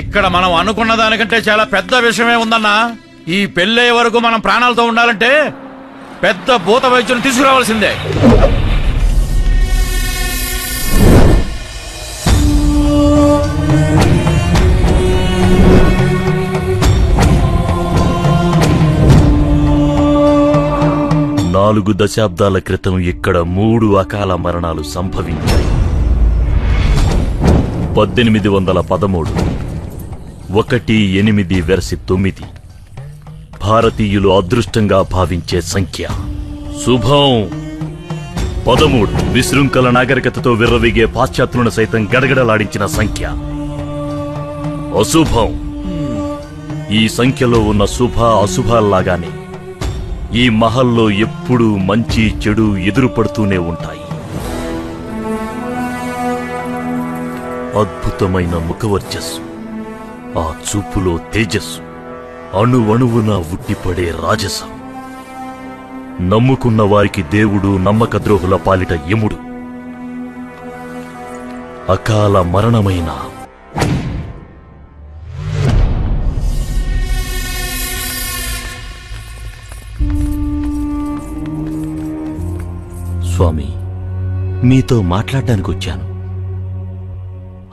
ఇక్కడ మనం అనుకున్న దానికంటే చాలా పెద్ద విషయమే ఉందన్నా. ఈ పెళ్ళయ్యే వరకు మనం ప్రాణాలతో ఉండాలంటే పెద్ద భూత వైద్యుని తీసుకురావాల్సిందే. నాలుగు దశాబ్దాల క్రితం ఇక్కడ 3 అకాల మరణాలు సంభవించాయి. 1813, 1-8-9 భారతీయులు అదృష్టంగా భావించే సంఖ్య. శుభం 13 విశృంఖల నాగరికతతో విర్రవీగే పాశ్చాత్యులను సైతం గడగడలాడించిన సంఖ్య. అశుభం. ఈ సంఖ్యలో ఉన్న శుభ అశుభాల్లాగానే ఈ మహల్లో ఎప్పుడూ మంచి చెడు ఎదురుపడుతూనే ఉంటాయి. అద్భుతమైన ముఖవర్చస్సు, ఆ చూపులో తేజస్సు, అణువణువున ఉట్టిపడే రాజసం. నమ్ముకున్న వారికి దేవుడు, నమ్మక ద్రోహుల పాలిట యముడు. అకాల మరణమైన స్వామి, మీతో మాట్లాడడానికి వచ్చాను.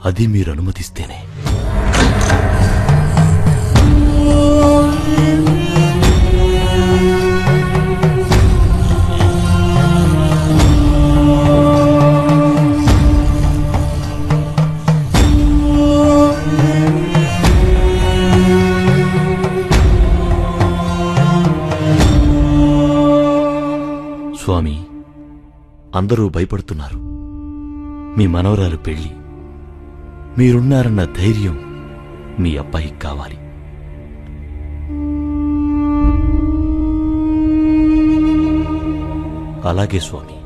అది మీరు అనుమతిస్తేనే. స్వామి, అందరూ భయపడుతున్నారు. మీ మనవరాలు పెళ్లి, మీరున్నారన్న ధైర్యం మీ అబ్బాయికి కావాలి. అలాగే స్వామి,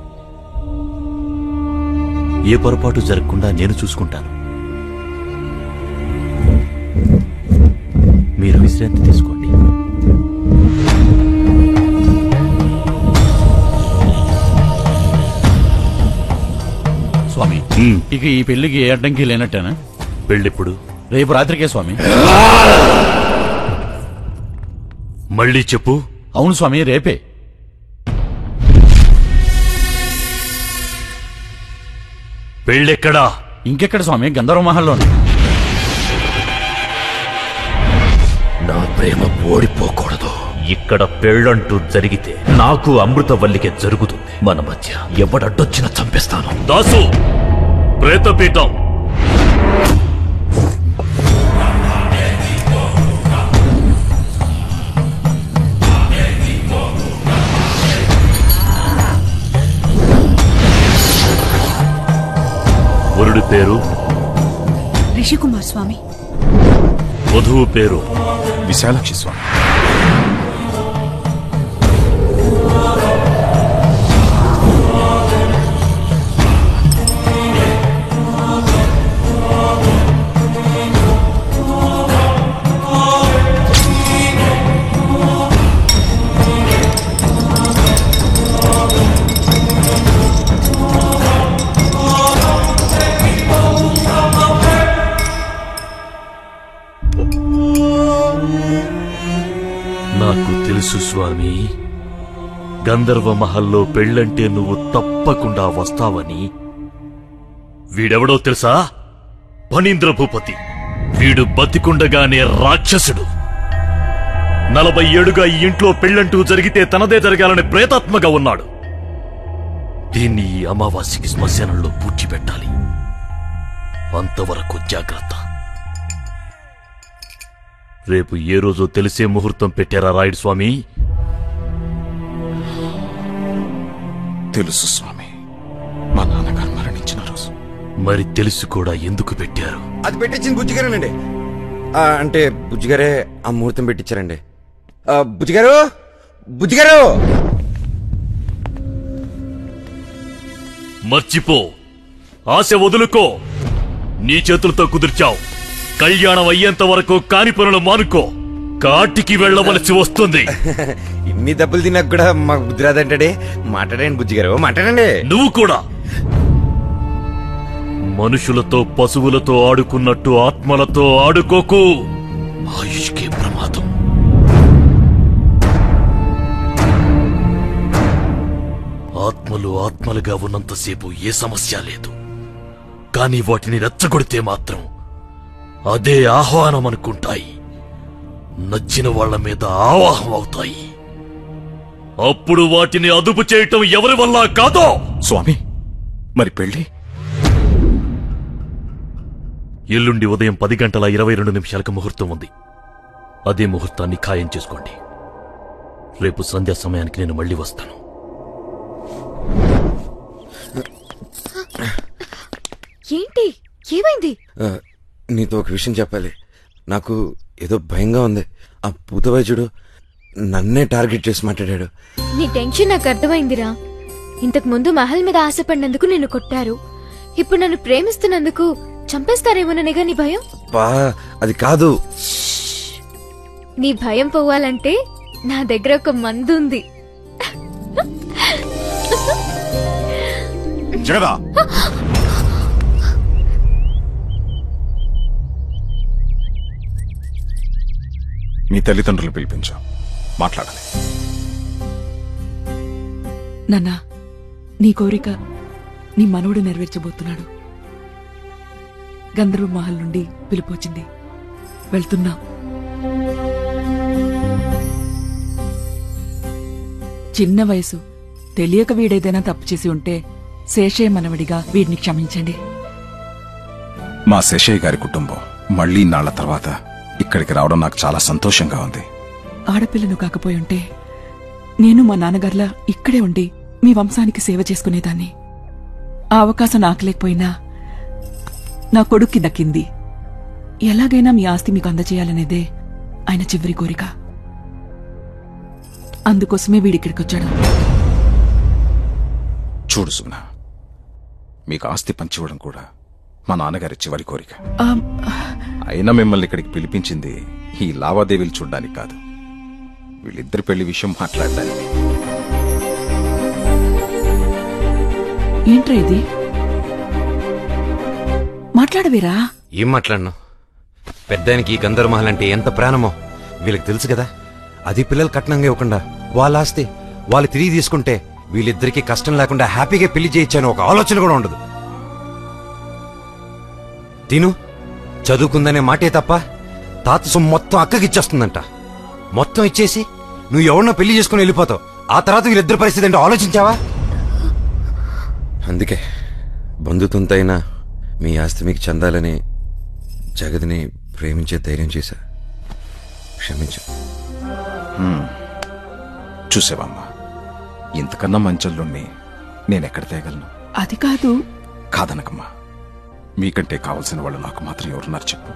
ఏ పొరపాటు జరగకుండా నేను చూసుకుంటాను. మీరు విశ్రాంతి తీసుకోండి. ఇక ఈ పెళ్లికి ఏ అడ్డంకి లేనట్టేనా? పెళ్ళెప్పుడు? రేపు రాత్రికే స్వామి. మళ్ళీ చెప్పు. అవును స్వామి, రేపే. పెళ్ళెక్కడా? ఇంకెక్కడ స్వామి, గంధర్వ మహల్లోనే. నా ప్రేమ ఓడిపోకూడదు. ఇక్కడ పెళ్ళంటూ జరిగితే నాకు అమృతవల్లికే జరుగుతుంది. మన మధ్య ఎవడడ్డొచ్చినా చంపేస్తాను. దాసు, ప్రేతపీఠం. వరుడి పేరు రిషికుమార్ స్వామి. వధువు పేరు విశాలాక్షి స్వామి. నాకు తెలుసు స్వామి, గంధర్వ మహల్లో పెళ్ళంటే నువ్వు తప్పకుండా వస్తావని. వీడెవడో తెలుసా? ఫణీంద్ర భూపతి. వీడు బతికుండగానే రాక్షసుడు. 40 ఏళ్లుగా ఈ ఇంట్లో పెళ్ళంటూ జరిగితే తనదే జరగాలని ప్రేతాత్మగా ఉన్నాడు. దీన్ని ఈ అమావాస్యకి శ్మశానంలో పూడ్చిపెట్టాలి. అంతవరకు జాగ్రత్త. రేపు ఏ రోజో తెలిసే ముహూర్తం పెట్టారా రాయుడు స్వామి? తెలుసు స్వామి, మా నాన్నగారు మరణించిన రోజు. మరి తెలుసు కూడా ఎందుకు పెట్టారు? అది పెట్టించింది బుజ్జిగారేనండి. అంటే బుజ్జిగారే ఆ ముహూర్తం పెట్టించారండి. బుజ్జిగారు, బుజ్జిగారు, మర్చిపో, ఆశ వదులుకో. నీ చేతులతో కుదిర్చావు. కళ్యాణం అయ్యేంత వరకు కాని పనులు మానుకో. కాటికి వెళ్లవలసి వస్తుంది. ఇన్ని దెబ్బలు తిన్నాక కూడా మాకు బుద్ధి రాదంటాడే. మాట్లాడండి బుజ్జిగారు, మాట్లాడండి. నువ్వు కూడా మనుషులతో పశువులతో ఆడుకున్నట్టు ఆత్మలతో ఆడుకోకు. ఆయుష్కే ప్రమాదం. ఆత్మలు ఆత్మలుగా ఉన్నంతసేపు ఏ సమస్య లేదు. కానీ వాటిని రెచ్చగొడితే మాత్రం అదే ఆహ్వానం అనుకుంటాయి. నచ్చిన వాళ్ల మీద ఆవాహం అవుతాయి. అప్పుడు వాటిని అదుపు చేయటం ఎవరి వల్ల కాదో. స్వామి, మరి పెళ్లి? ఎల్లుండి ఉదయం 10:22 ముహూర్తం ఉంది. అదే ముహూర్తాన్ని ఖాయం చేసుకోండి. రేపు సంధ్యా సమయానికి నేను మళ్ళీ వస్తాను. ఏంటి, ఏమైంది? నీతో ఒక విషయం చెప్పాలి. నాకు ఏదో భయంగా ఉంది. ఆ పూత వైద్యుడు నన్నే టార్గెట్ చేసి మాట్లాడాడు. నీ టెన్షన్ నాకు అర్థమైందిరా. ఇంతకు ముందు మహల్ మీద ఆశపడినందుకు నిన్ను కొట్టారు. ఇప్పుడు నన్ను ప్రేమిస్తున్నందుకు చంపేస్తారేమోననేగా నీ భయం? అది కాదు. నీ భయం పోవాలంటే నా దగ్గర ఒక మందు ఉంది. జగదా, మీ తల్లిదండ్రులు పిలిపించు, మాట్లాడాలి. నాన్నా, నీ కోరిక నీ మనవడు నెరవేర్చబోతున్నాడు. గంధర్వ మహల్ నుండి పిలుపొచ్చింది, వెళ్తున్నాం. చిన్న వయసు, తెలియక వీడేదైనా తప్పు చేసి ఉంటే శేషయ్య మనవడిగా వీడిని క్షమించండి. మా శేషయ్య గారి కుటుంబం మళ్లీ నాళ్ల తర్వాత ఇక్కడికి రావడం నాకు చాలా సంతోషంగా ఉంది. ఆడపిల్లను కాకపోయి ఉంటే నేను మా నాన్నగారిలా ఇక్కడే ఉండి మీ వంశానికి సేవ చేసుకునేదాన్ని. ఆ అవకాశం నాకు లేకపోయినా నా కొడుక్కి దక్కింది. ఎలాగైనా మీ ఆస్తి మీకు అందజేయాలనేదే ఆయన చివరి కోరిక. అందుకోసమే వీడిక్కడికొచ్చాడు. చూడు సుమన, మీకు ఆస్తి పంచివ్వడం కూడా మా నాన్నగారి చివరి కోరిక. అయినా మిమ్మల్ని ఇక్కడికి పిలిపించింది ఈ లావాదేవీలు చూడ్డానికి కాదు, వీళ్ళిద్దరి పెళ్లి విషయం మాట్లాడడానికి. ఏంట్రా ఇది? మాట్లాడవేరా? ఏం మాట్లాడను? పెద్దానికి ఈ గంధర్వమహల్ అంటే ఎంత ప్రాణమో వీళ్ళకి తెలుసు కదా. అది పిల్లలు కట్నంగా ఇవ్వకుండా వాళ్ళ ఆస్తి వాళ్ళు తిరిగి తీసుకుంటే వీళ్ళిద్దరికీ కష్టం లేకుండా హ్యాపీగా పెళ్లి చేయొచ్చని ఒక ఆలోచన కూడా ఉండదు. తిను చదువుకుందనే మాటే తప్ప తాత సొమ్ము మొత్తం అక్కకిచ్చేస్తుందంట. మొత్తం ఇచ్చేసి నువ్వు ఎవరినో పెళ్లి చేసుకుని వెళ్ళిపోతావు. ఆ తర్వాత వీళ్ళిద్దరి పరిస్థితి ఏంటో ఆలోచించావా? అందుకే బంధుత్వంతో అయినా మీ ఆస్తి మీకు చెందాలని జగతిని ప్రేమించే ధైర్యం చేశా. క్షమించు. చూసావమ్మా, ఇంతకన్నా మంచల్లోని నేనెక్కడ తేగలను? అది కాదు. కాదనకమ్మా, మీకంటే కావలసిన వాళ్ళు నాకు మాత్రం ఎవరున్నారు చెప్పు.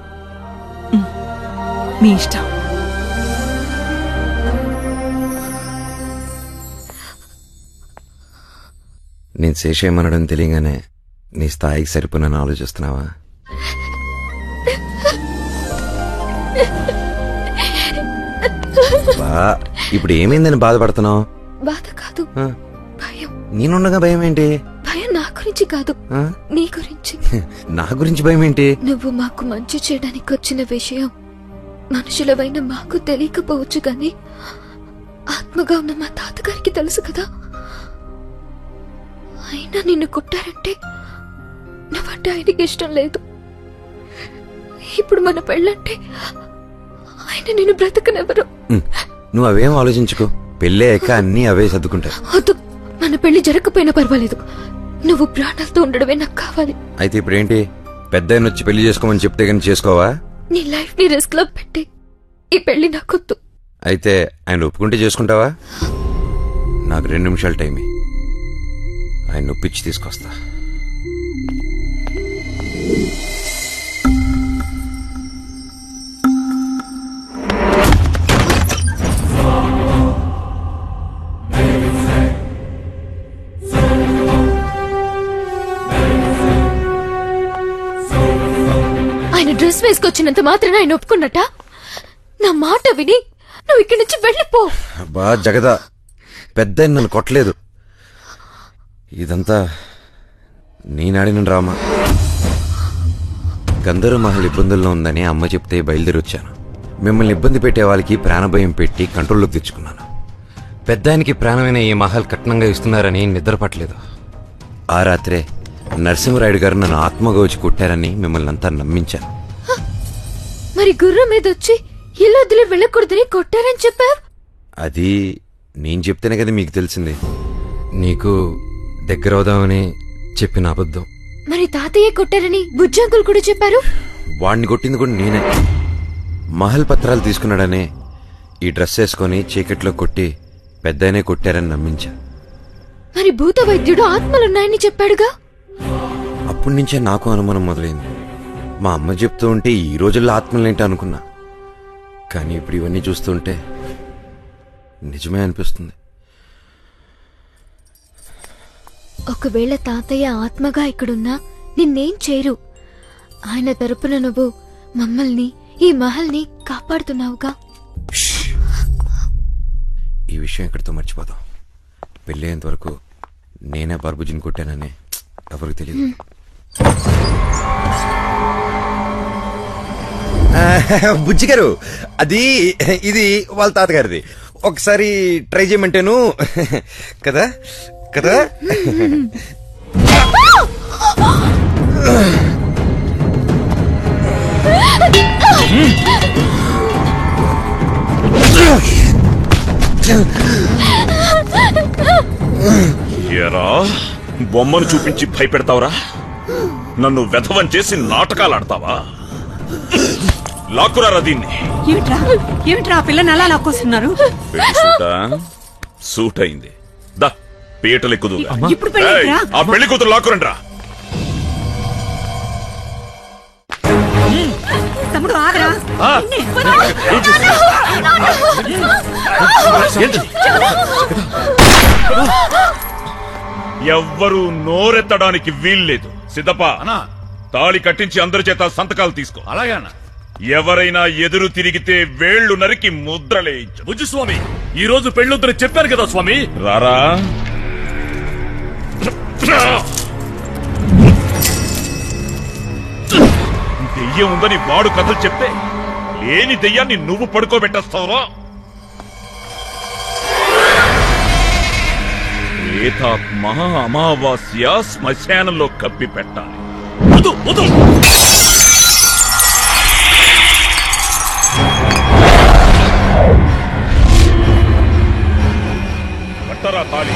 మీ ఇష్టం. నేను శేషేమనడం తెలియగానే నీ స్థాయికి సరిపోనని ఆలోచిస్తున్నావా? ఇప్పుడు ఏమైందని బాధపడుతున్నావు? బాధ కాదు, భయం. నేనుండగా భయం ఏంటి? భయం నా గురించి కాదు, నీ గురించి. నా గురించి భయం ఏంటి? నువ్వు మాకు మంచి చేయడానికి వచ్చిన విషయం మనుషులమైన మాకు తెలియకపోవచ్చు గాని ఆత్మగా ఉన్న మా తాతగారికి తెలుసు కదా. అయినా నిన్ను కొట్టారంటే నువ్వంటే ఆయనకి ఇష్టం లేదు. ఇప్పుడు మన పెళ్ళంటే ఆయన నిన్ను బ్రతకనెవరు. నువ్వు అవేం ఆలోచించుకో, పెళ్ళాక అన్నీ అవే సర్దుకుంటాయి. వద్దు, మన పెళ్లి జరగకపోయినా పర్వాలేదు, నువ్వు ప్రాణాలతో ఉండడమే నాకు కావాలి. అయితే ఇప్పుడేంటి, పెద్ద ఆయన వచ్చి పెళ్లి చేసుకోమని చెప్తే కానీ చేసుకోవా? నీ లైఫ్ ని రిస్క్ లో పెట్టి ఈ పెళ్లి నాకొద్దు. అయితే ఆయన ఒప్పుకుంటే చేసుకుంటావా? నాకు 2 నిమిషాలు టైం. ఆయన ఒప్పించి తీసుకొస్తా. ఆయన డ్రెస్ వేసుకొచ్చినంత మాత్రాన ఆయన ఒప్పుకున్నట్ట? నా మాట విని నువ్వు ఇక్కడి నుంచి వెళ్ళిపో. బా జగదా, పెద్ద నన్ను కొట్టలేదు. ఇదంతా నేనాడిన డ్రామా. గంధర్వమహల్ ఇబ్బందుల్లో ఉందని అమ్మ చెప్తే బయలుదేరి వచ్చాను. మిమ్మల్ని ఇబ్బంది పెట్టే వాళ్ళకి ప్రాణభయం పెట్టి కంట్రోల్లోకి తెచ్చుకున్నాను. పెద్దానికి ప్రాణమైన ఈ మహల్ కట్నంగా ఇస్తున్నారని నిద్రపట్టలేదు. ఆ రాత్రే నరసింహరాయుడు గారు నన్ను ఆత్మగా వచ్చి కొట్టారని మిమ్మల్ని అంతా నమ్మించాను. మరి గుర్రం మీద వచ్చి ఇల్లు వదిలి వెళ్ళకూడదని కొట్టారని చెప్పావు. అది నేను చెప్తేనే కదా మీకు తెలిసింది. నీకు దగ్గర అవుదామని చెప్పిన అబద్ధం. మరి తాతయ్య కొట్టారని బుజ్జంకులు కూడా చెప్పారు. వాడిని కొట్టింది కూడా నేనే. మహల్ పత్రాలు తీసుకున్నాడనే ఈ డ్రెస్ వేసుకొని చీకట్లో కొట్టి పెద్దనే కొట్టారని నమ్మించా. మరి భూత వైద్యుడు ఆత్మలున్నాయని చెప్పాడుగా. అప్పటి నుంచే నాకు అనుమానం మొదలైంది. మా అమ్మ చెప్తూ ఉంటే ఈ రోజుల్లో ఆత్మలేంటి అనుకున్నా. కానీ ఇప్పుడు ఇవన్నీ చూస్తుంటే నిజమే అనిపిస్తుంది. ఒకవేళ తాతయ్య ఆత్మగా ఇక్కడున్నా నిన్నేం చేయరు. ఆయన తరపున నువ్వు మమ్మల్ని, ఈ మహల్ని కాపాడుతున్నావుగా. ఈ విషయం ఇక్కడితో మర్చిపోదాం. పెళ్ళేంత వరకు నేనే బార్బుజిని కొట్టానని ఎవరికి తెలియదు. బుజ్జి గారు, అది ఇది వాళ్ళ తాతగారిది. ఒకసారి ట్రై చేయమంటేను కదా కదా. ఏరా, బొమ్మను చూపించి భయపెడతావురా? నన్ను వెధవం చేసి నాటకాలు ఆడతావా? లాక్కురారా దీన్ని. ఏమిట్రా ఆ పిల్లని అలా లాక్కొస్తున్నారు? సూట్ అయింది. దా పీటలెక్కుదు. ఇప్పుడు పెళ్ళిరా? ఆ పెళ్లి కూతురు లాక్కురండ్రా. తమ్ముడు ఆగరా. ఎవ్వరూ నోరెత్తడానికి వీల్లేదు. సిద్ధప్ప, తాళి కట్టించి అందరి చేత సంతకాలు తీసుకో. అలాగే అన్న. ఎవరైనా ఎదురు తిరిగితే వేళ్లు నరికి ముద్రలేయించు. బుజ్జి స్వామి, ఈ రోజు పెళ్ళొద్దని చెప్పారు కదా స్వామి. రారా. దెయ్యం ఉందని వాడు కథలు చెప్తే లేని దెయ్యాన్ని నువ్వు పడుకోబెట్టేస్తావురా? ప్రేతాత్మ అమావాస్య శ్మశానంలో కప్పి పెట్టాలి. పట్టరా తాళి.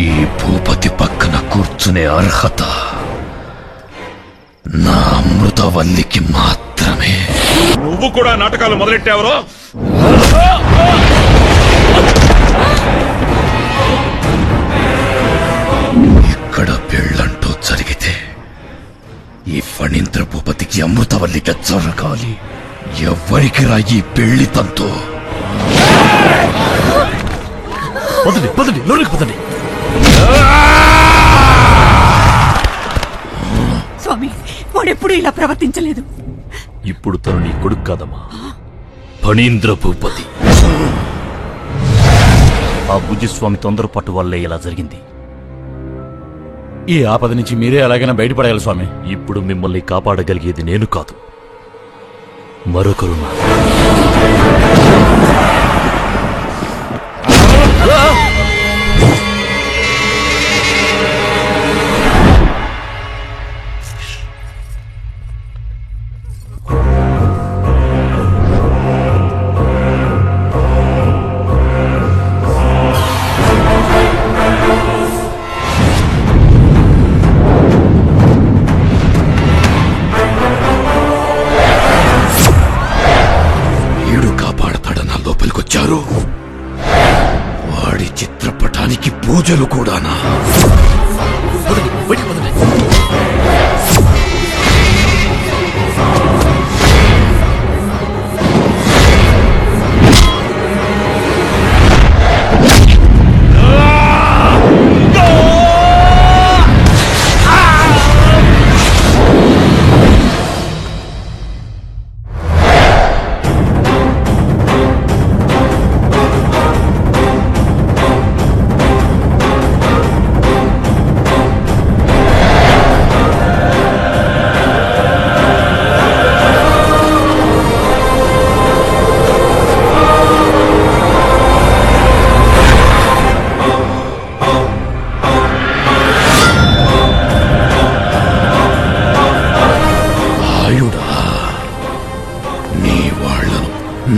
ఈ భూపతి పక్కన కూర్చునే అర్హత నా అమృతవల్లికి మాత్రమే. నువ్వు కూడా నాటకాలు మొదలెట్టావురో? ఇక్కడ పెళ్ళంటూ జరిగితే ఈ ఫణీంద్ర భూపతికి అమృతవల్లికి జరగాలి. ఎవ్వరికి రా ఈ పెళ్లి తంతో? పదండి పదండి, లోనికి పదండి. స్వామి, వాడెప్పుడు ఇలా ప్రవర్తించలేదు. ఇప్పుడు తను నీ కొడుకు కాదమ్మా, ఫణీంద్ర భూపతి. ఆ బుజ్జిస్వామి తొందరపాటు వల్లే ఇలా జరిగింది. ఈ ఆపద నుంచి మీరే ఎలాగైనా బయటపడాలి స్వామి. ఇప్పుడు మిమ్మల్ని కాపాడగలిగేది నేను కాదు, మరొకరు. వాడి చిత్రపటానికి పూజలు కూడానా?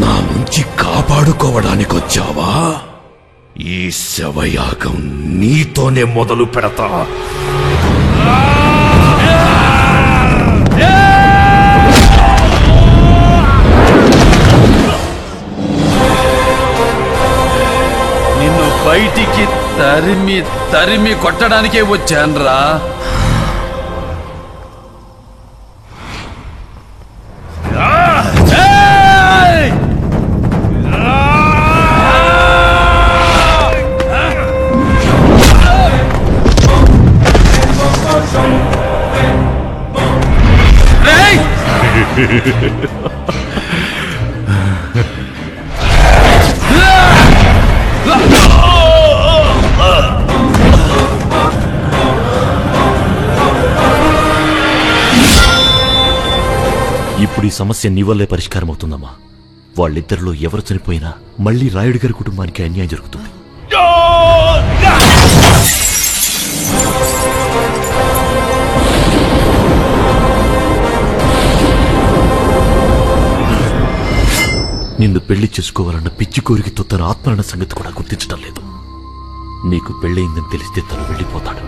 నా నుంచి కాపాడుకోవడానికొచ్చావా? ఈ శవయాగం నీతోనే మొదలు పెడతా. నిన్ను బయటికి తరిమి తరిమి కొట్టడానికే వచ్చాన్రా. ఇప్పుడు ఈ సమస్య నీ వల్లే పరిష్కారం అవుతుందమ్మా. వాళ్ళిద్దరిలో ఎవరు చనిపోయినా మళ్ళీ రాయుడు గారి కుటుంబానికి అన్యాయం జరుగుతుంది. నిన్ను పెళ్లి చేసుకోవాలన్న పిచ్చి కోరికతో తన ఆత్మరణ సంగతి కూడా గుర్తించడం లేదు. నీకు పెళ్ళయిందని తెలిస్తే తను వెళ్ళిపోతాడు.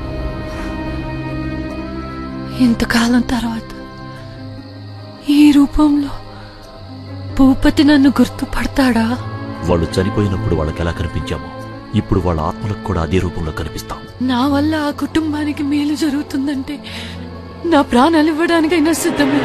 ఇంతకాలం తర్వాత ఈ రూపంలో భూపతి నన్ను గుర్తుపడతాడా? వాళ్ళు చనిపోయినప్పుడు వాళ్ళకి ఎలా కనిపించామో ఇప్పుడు వాళ్ళ ఆత్మలకు కూడా అదే రూపంలో కనిపిస్తాం. నా వల్ల ఆ కుటుంబానికి మేలు జరుగుతుందంటే నా ప్రాణాలు ఇవ్వడానికైనా సిద్ధమే.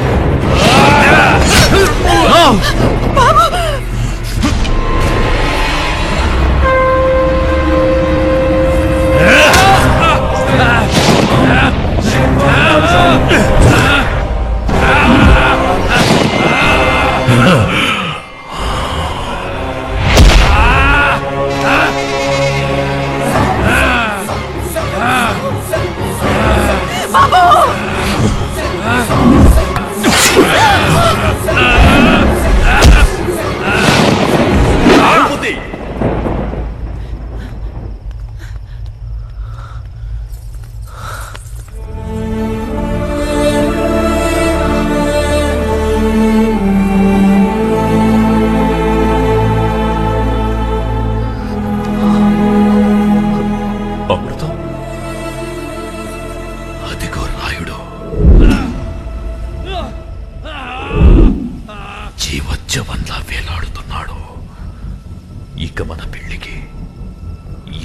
ఉన్నాడు. ఇక మన పెళ్లికి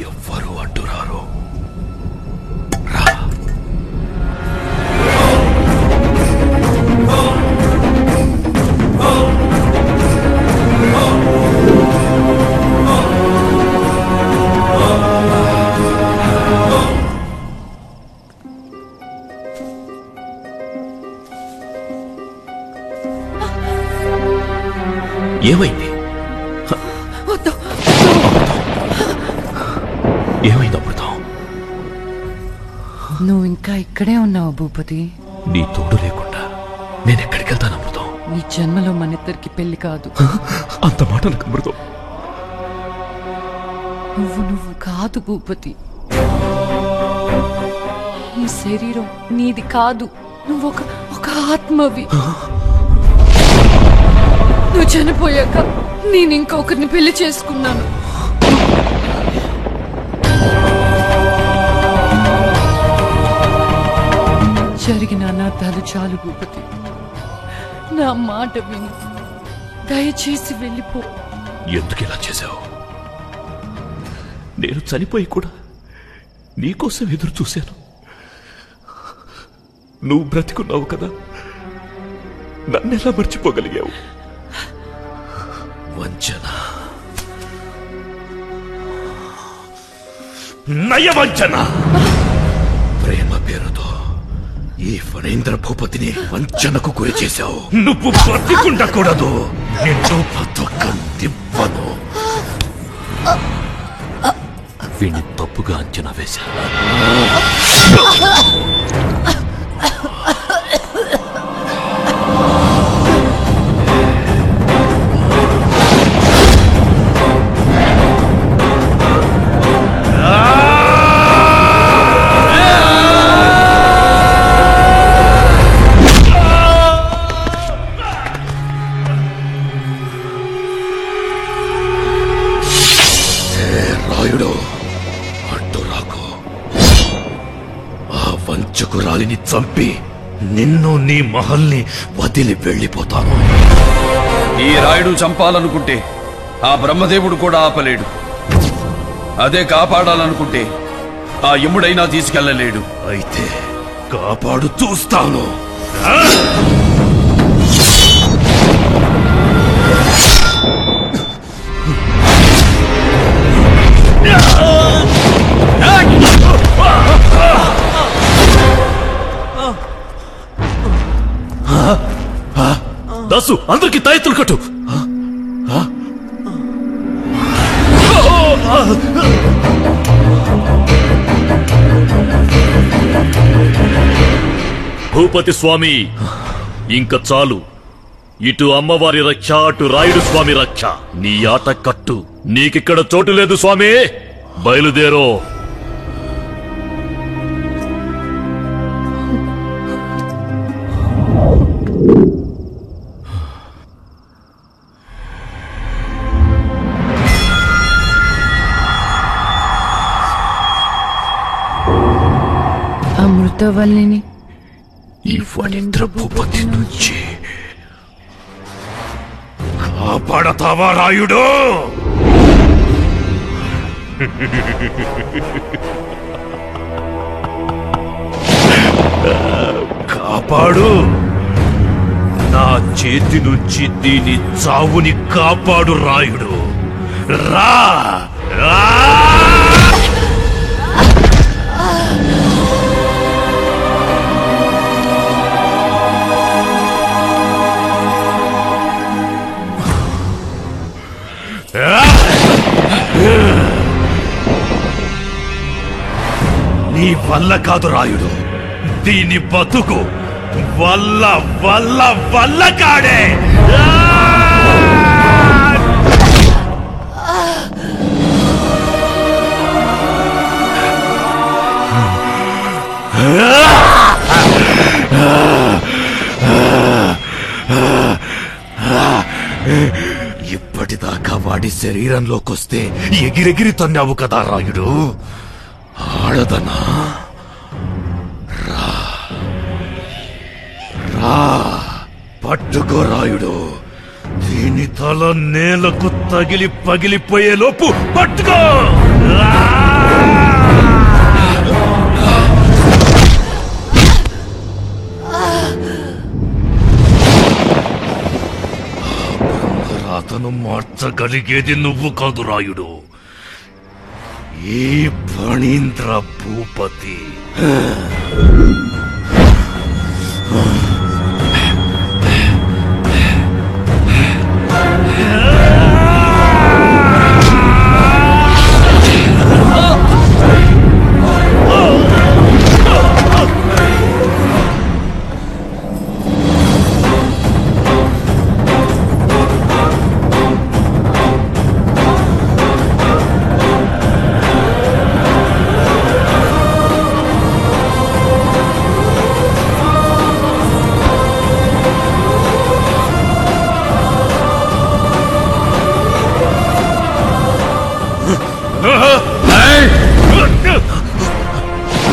ఎవ్వరూ అడ్డురారు. రా. ఏమైంది? ఏమైంది అమృతం? నువ్వు ఇంకా ఇక్కడే ఉన్నావు భూపతి. నీ తోడు లేకుండా నేనెక్కడికి వెళ్తాను అమృతం? నీ జన్మలో మనిద్దరికి పెళ్లి కాదు. అంత మాట నాకు అమృతం. నువ్వు కాదు భూపతి. ఈ శరీరం నీది కాదు. నువ్వు ఒక ఆత్మవి. నువ్వు చనిపోయాక నేను ఇంకొకరిని పెళ్లి చేసుకున్నాను. జరిగిన అనార్థాలు చాలు భూపతి. నా మాట విని దయచేసి వెళ్ళిపో. ఎందుకు ఇలా చేశావు? నేను చనిపోయి కూడా నీకోసం ఎదురు చూశాను. నువ్వు బ్రతికున్నావు కదా, నన్నెలా మర్చిపోగలిగావు? వంచన, నయవంచన. ప్రేమ పేరుతో ఈ ఫణేంద్ర భూపతిని వంచనకు గురి చేశావు. నువ్వు బ్రతికుండకూడదు. నిన్ను బతకనివ్వను. వీణ్ణి తప్పుగా అంచనా వేశాను. వంచకురాలిని చంపి నిన్ను నీ మహల్ని వదిలి వెళ్ళిపోతాను. ఈ రాయుడు చంపాలనుకుంటే ఆ బ్రహ్మదేవుడు కూడా ఆపలేడు. అదే కాపాడాలనుకుంటే ఆ యముడైనా తీసుకెళ్లలేడు. అయితే కాపాడు చూస్తాను. దాసు, అందరికి తాయెత్తులు కట్టు. భూపతి స్వామి, ఇంక చాలు. ఇటు అమ్మవారి రక్ష, అటు రాయుడు స్వామి రక్ష. నీ ఆట కట్టు. నీకిక్కడ చోటు లేదు స్వామి. బయలుదేరో. అమృతవల్లిని ఈ ఫణేంద్ర భూపతి నుంచి కాపాడతావా రాయుడు? కాపాడు. నా చేతి నుంచి దీని చావుని కాపాడు రాయుడు. రా రా. నీ వల్ల కాదు రాయుడు. దీని బతుకు వల్ల వల్ల వల్ల కాడే. ఇప్పటిదాకా వాడి శరీరంలోకొస్తే ఎగిరెగిరి తన్నావు కదా రాయుడు. ఆడదనా? రా రా, పట్టుకో రాయుడు. దీని తల నేలకు తగిలి పగిలిపోయే లోపు పట్టుకో. అతను మార్చగలిగేది నువ్వు కాదు రాయుడు, ఈ ఫణీంద్ర భూపతి.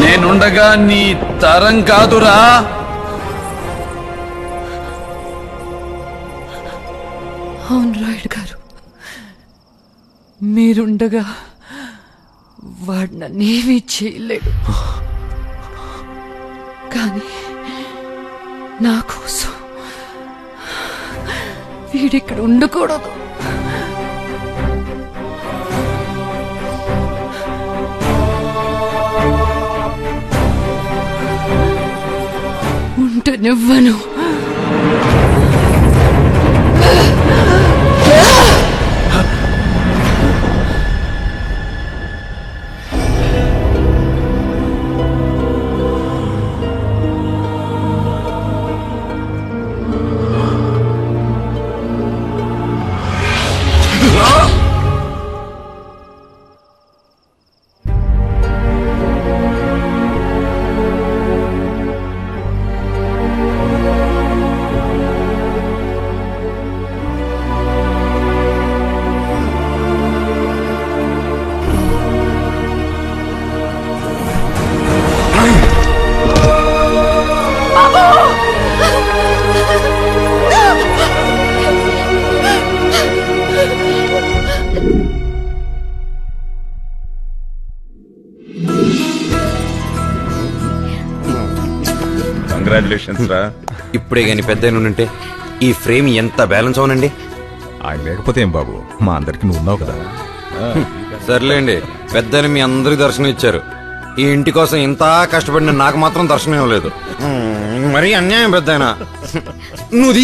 నేనుండగా నీ తరం కాదురా. అవును రాయుడు గారు, మీరుండగా వాడు నన్నేమీ చేయలేడు. కానీ నా కోసం వీడిక్కడ ఉండకూడదు. ఉంటనివ్వను. కంగ్రాచులేషన్స్ రా. ఇప్పుడే గాని పెద్ద ఉంటే ఈ ఫ్రేమ్ ఎంత బ్యాలెన్స్ అవునండి. ఆయన లేకపోతే ఏం బాబు, మా అందరికి నువ్వు ఉన్నావు కదా. సర్లేండి, పెద్దని మీ అందరికి దర్శనం ఇచ్చారు. ఈ ఇంటి కోసం ఇంత కష్టపడిన నాకు మాత్రం దర్శనం ఇవ్వలేదు. మరీ అన్యాయం పెద్దయినా. నువ్వు